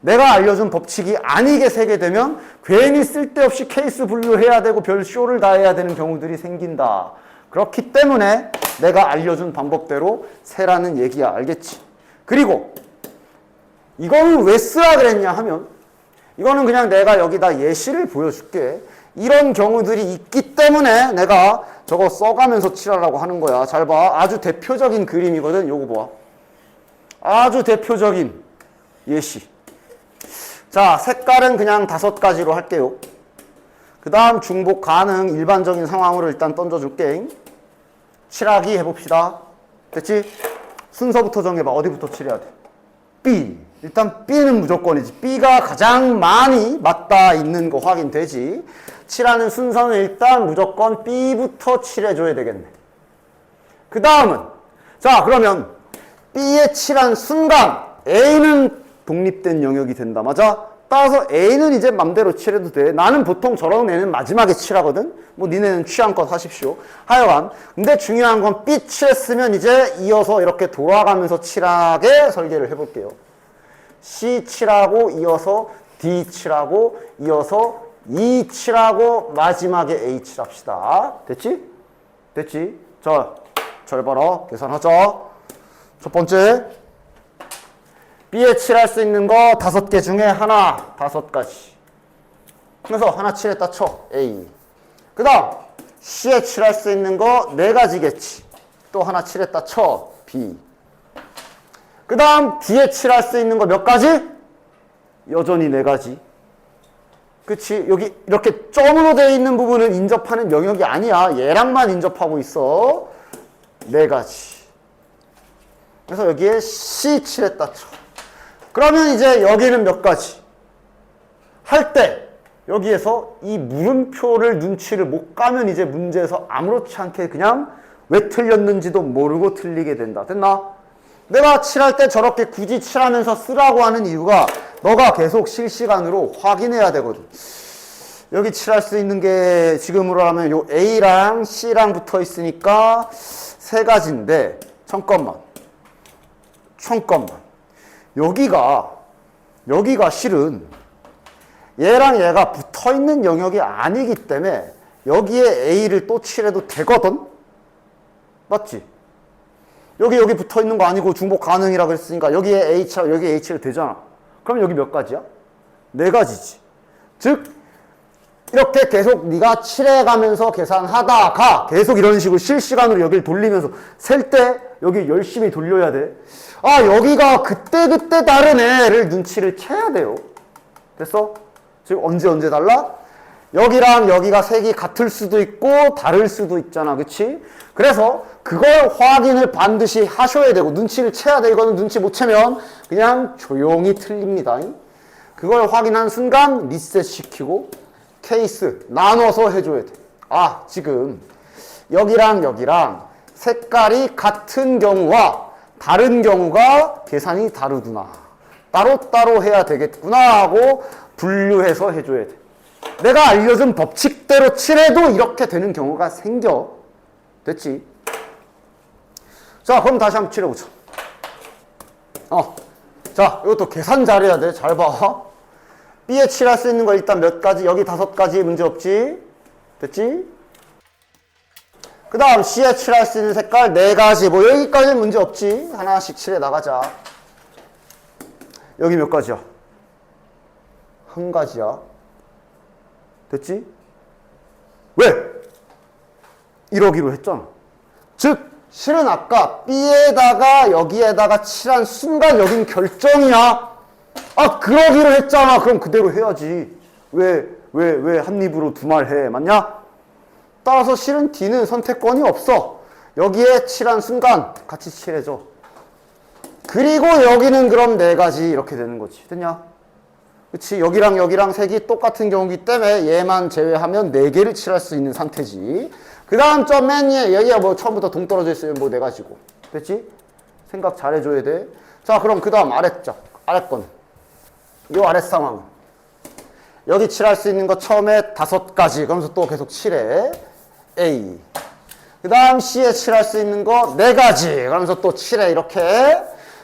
내가 알려준 법칙이 아니게 세게 되면 괜히 쓸데없이 케이스 분류해야 되고 별 쇼를 다 해야 되는 경우들이 생긴다. 그렇기 때문에 내가 알려준 방법대로 세라는 얘기야. 알겠지? 그리고 이거는 왜 쓰라 그랬냐 하면 이거는 그냥 내가 여기다 예시를 보여줄게. 이런 경우들이 있기 때문에 내가 저거 써가면서 칠하라고 하는 거야. 잘 봐. 아주 대표적인 그림이거든. 요거 봐. 아주 대표적인 예시. 자, 색깔은 그냥 5가지로 할게요. 그 다음 중복 가능 일반적인 상황으로 일단 던져줄게. 칠하기 해봅시다. 됐지? 순서부터 정해봐. 어디부터 칠해야 돼? B. 일단 B는 무조건이지. B가 가장 많이 맞닿아 있는 거 확인되지. 칠하는 순서는 일단 무조건 B부터 칠해줘야 되겠네. 그 다음은 자, 그러면 B에 칠한 순간 A는 독립된 영역이 된다. 맞아? 따라서 A는 이제 맘대로 칠해도 돼. 나는 보통 저런 애는 마지막에 칠하거든. 뭐 니네는 취향껏 하십시오. 하여간 근데 중요한 건 B 칠했으면 이제 이어서 이렇게 돌아가면서 칠하게 설계를 해볼게요. C 칠하고 이어서 D 칠하고 이어서 E 칠하고 마지막에 A 칠합시다. 됐지? 됐지? 자, 잘 봐라. 계산하자. 첫 번째 B에 칠할 수 있는 거 5개 중에 하나, 5가지. 그래서 하나 칠했다 쳐. A. 그 다음 C에 칠할 수 있는 거 4가지겠지. 또 하나 칠했다 쳐. B. 그 다음 D에 칠할 수 있는 거 몇 가지? 여전히 4가지. 그 그치? 여기 이렇게 점으로 되어 있는 부분은 인접하는 영역이 아니야. 얘랑만 인접하고 있어. 네 가지. 그래서 여기에 C 칠했다 쳐. 그러면 이제 여기는 몇 가지? 할 때 여기에서 이 물음표를 눈치를 못 가면 이제 문제에서 아무렇지 않게 그냥 왜 틀렸는지도 모르고 틀리게 된다. 됐나? 내가 칠할 때 저렇게 굳이 칠하면서 쓰라고 하는 이유가 너가 계속 실시간으로 확인해야 되거든. 여기 칠할 수 있는 게 지금으로 하면 요 A랑 C랑 붙어 있으니까 세 가지인데 잠깐만. 여기가 실은 얘랑 얘가 붙어 있는 영역이 아니기 때문에 여기에 A를 또 칠해도 되거든? 맞지? 여기 붙어 있는 거 아니고 중복 가능이라 그랬으니까 여기에 H랑 여기에 H를 되잖아. 그럼 여기 몇 가지야? 네 가지지. 즉 이렇게 계속 네가 칠해가면서 계산하다가 계속 이런 식으로 실시간으로 여기를 돌리면서 셀 때 여기 열심히 돌려야 돼. 아 여기가 그때 다르네를 눈치를 채야 돼요. 됐어? 지금 언제 달라? 여기랑 여기가 색이 같을 수도 있고 다를 수도 있잖아. 그치? 그래서 그걸 확인을 반드시 하셔야 되고 눈치를 채야 돼. 이거는 눈치 못 채면 그냥 조용히 틀립니다. 그걸 확인한 순간 리셋 시키고 케이스 나눠서 해줘야 돼. 아 지금 여기랑 색깔이 같은 경우와 다른 경우가 계산이 다르구나. 따로따로 해야 되겠구나 하고 분류해서 해줘야 돼. 내가 알려준 법칙대로 칠해도 이렇게 되는 경우가 생겨. 됐지? 자, 그럼 다시 한번 칠해보자. 자, 이것도 계산 잘해야 돼. 잘 봐. B에 칠할 수 있는 거 일단 몇 가지? 여기 5가지 문제 없지? 됐지? 그 다음 C에 칠할 수 있는 색깔 4가지. 뭐 여기까지는 문제 없지? 하나씩 칠해 나가자. 여기 몇 가지야? 한 가지야. 됐지? 왜? 이러기로 했잖아. 즉 실은 아까 B에다가 여기에다가 칠한 순간 여긴 결정이야. 아 그러기로 했잖아. 그럼 그대로 해야지. 왜 한 입으로 두 말 해. 맞냐? 따라서 실은 D는 선택권이 없어. 여기에 칠한 순간 같이 칠해줘. 그리고 여기는 그럼 4가지 이렇게 되는 거지. 됐냐? 그치? 여기랑 색이 똑같은 경우이기 때문에 얘만 제외하면 4개를 칠할 수 있는 상태지. 그 다음 점 맨 위에 여기가 뭐 처음부터 동떨어져 있으면 뭐 4가지고. 됐지? 생각 잘 해줘야 돼. 자 그럼 그 다음 아래 거는 요 아래 상황은 여기 칠할 수 있는 거 처음에 5가지. 그러면서 또 계속 칠해. A. 그 다음 C에 칠할 수 있는 거 4가지. 그러면서 또 칠해. 이렇게.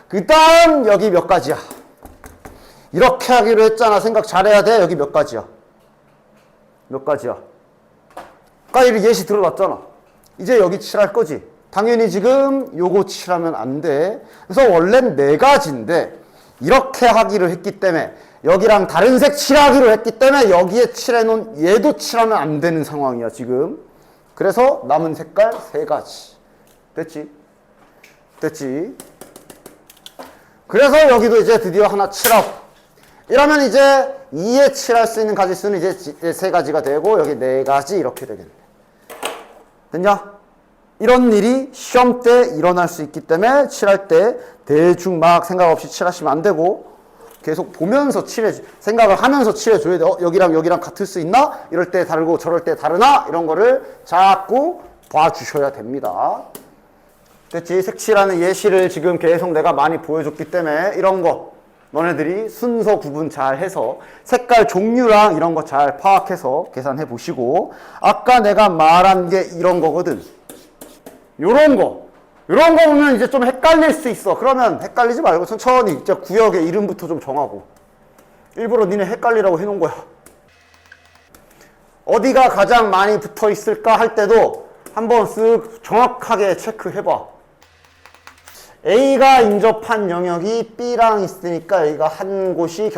그 다음 여기 몇 가지야? 이렇게 하기로 했잖아. 생각 잘해야 돼. 여기 몇 가지야? 몇 가지야? 아까 예시 들어봤잖아. 이제 여기 칠할 거지. 당연히 지금 요거 칠하면 안 돼. 그래서 원래는 4가지인데 이렇게 하기로 했기 때문에 여기랑 다른 색 칠하기로 했기 때문에 여기에 칠해놓은 얘도 칠하면 안 되는 상황이야 지금. 그래서 남은 색깔 3가지. 됐지? 됐지? 그래서 여기도 이제 드디어 하나 칠하고 이러면 이제 2에 칠할 수 있는 가지수는 이제 3가지가 되고 여기 4가지 이렇게 되겠네. 됐냐? 이런 일이 시험 때 일어날 수 있기 때문에 칠할 때 대충 막 생각 없이 칠하시면 안 되고 계속 보면서 생각을 하면서 칠해줘야 돼. 여기랑 같을 수 있나? 이럴 때 다르고 저럴 때 다르나? 이런 거를 자꾸 봐주셔야 됩니다. 됐지? 색칠하는 예시를 지금 계속 내가 많이 보여줬기 때문에 이런 거 너네들이 순서 구분 잘 해서 색깔 종류랑 이런 거 잘 파악해서 계산해 보시고 아까 내가 말한 게 이런 거거든. 요런 거 보면 이제 좀 헷갈릴 수 있어. 그러면 헷갈리지 말고 천천히 이제 구역의 이름부터 좀 정하고 일부러 니네 헷갈리라고 해놓은 거야. 어디가 가장 많이 붙어 있을까 할 때도 한번 쓱 정확하게 체크해봐. A가 인접한 영역이 B랑 있으니까 A가 한 곳이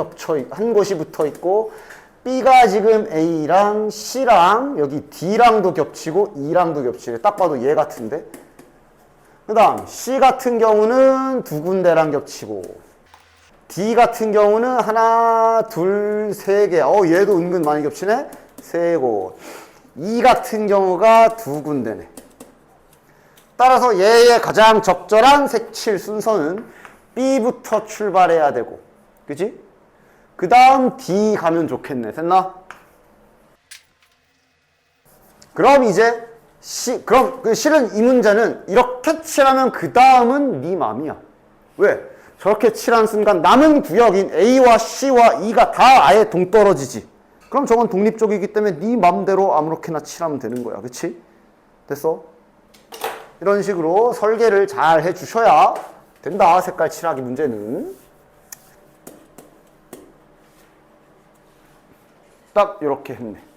붙어 있고 B가 지금 A랑 C랑 여기 D랑도 겹치고 E랑도 겹치래. 딱 봐도 얘 같은데. 그 다음 C 같은 경우는 2군데랑 겹치고 D 같은 경우는 하나, 둘, 세 개. 얘도 은근 많이 겹치네. 세 곳. E 같은 경우가 두 군데네. 따라서 얘의 가장 적절한 색칠 순서는 B부터 출발해야 되고, 그치? 그 다음 D 가면 좋겠네. 됐나? 그럼 이제 그럼 실은 이 문제는 이렇게 칠하면 그 다음은 네 맘이야. 왜? 저렇게 칠한 순간 남은 구역인 A와 C와 E가 다 아예 동떨어지지. 그럼 저건 독립적이기 때문에 네 맘대로 아무렇게나 칠하면 되는 거야. 그치? 됐어? 이런 식으로 설계를 잘 해주셔야 된다. 색깔 칠하기 문제는. 딱 이렇게 했네.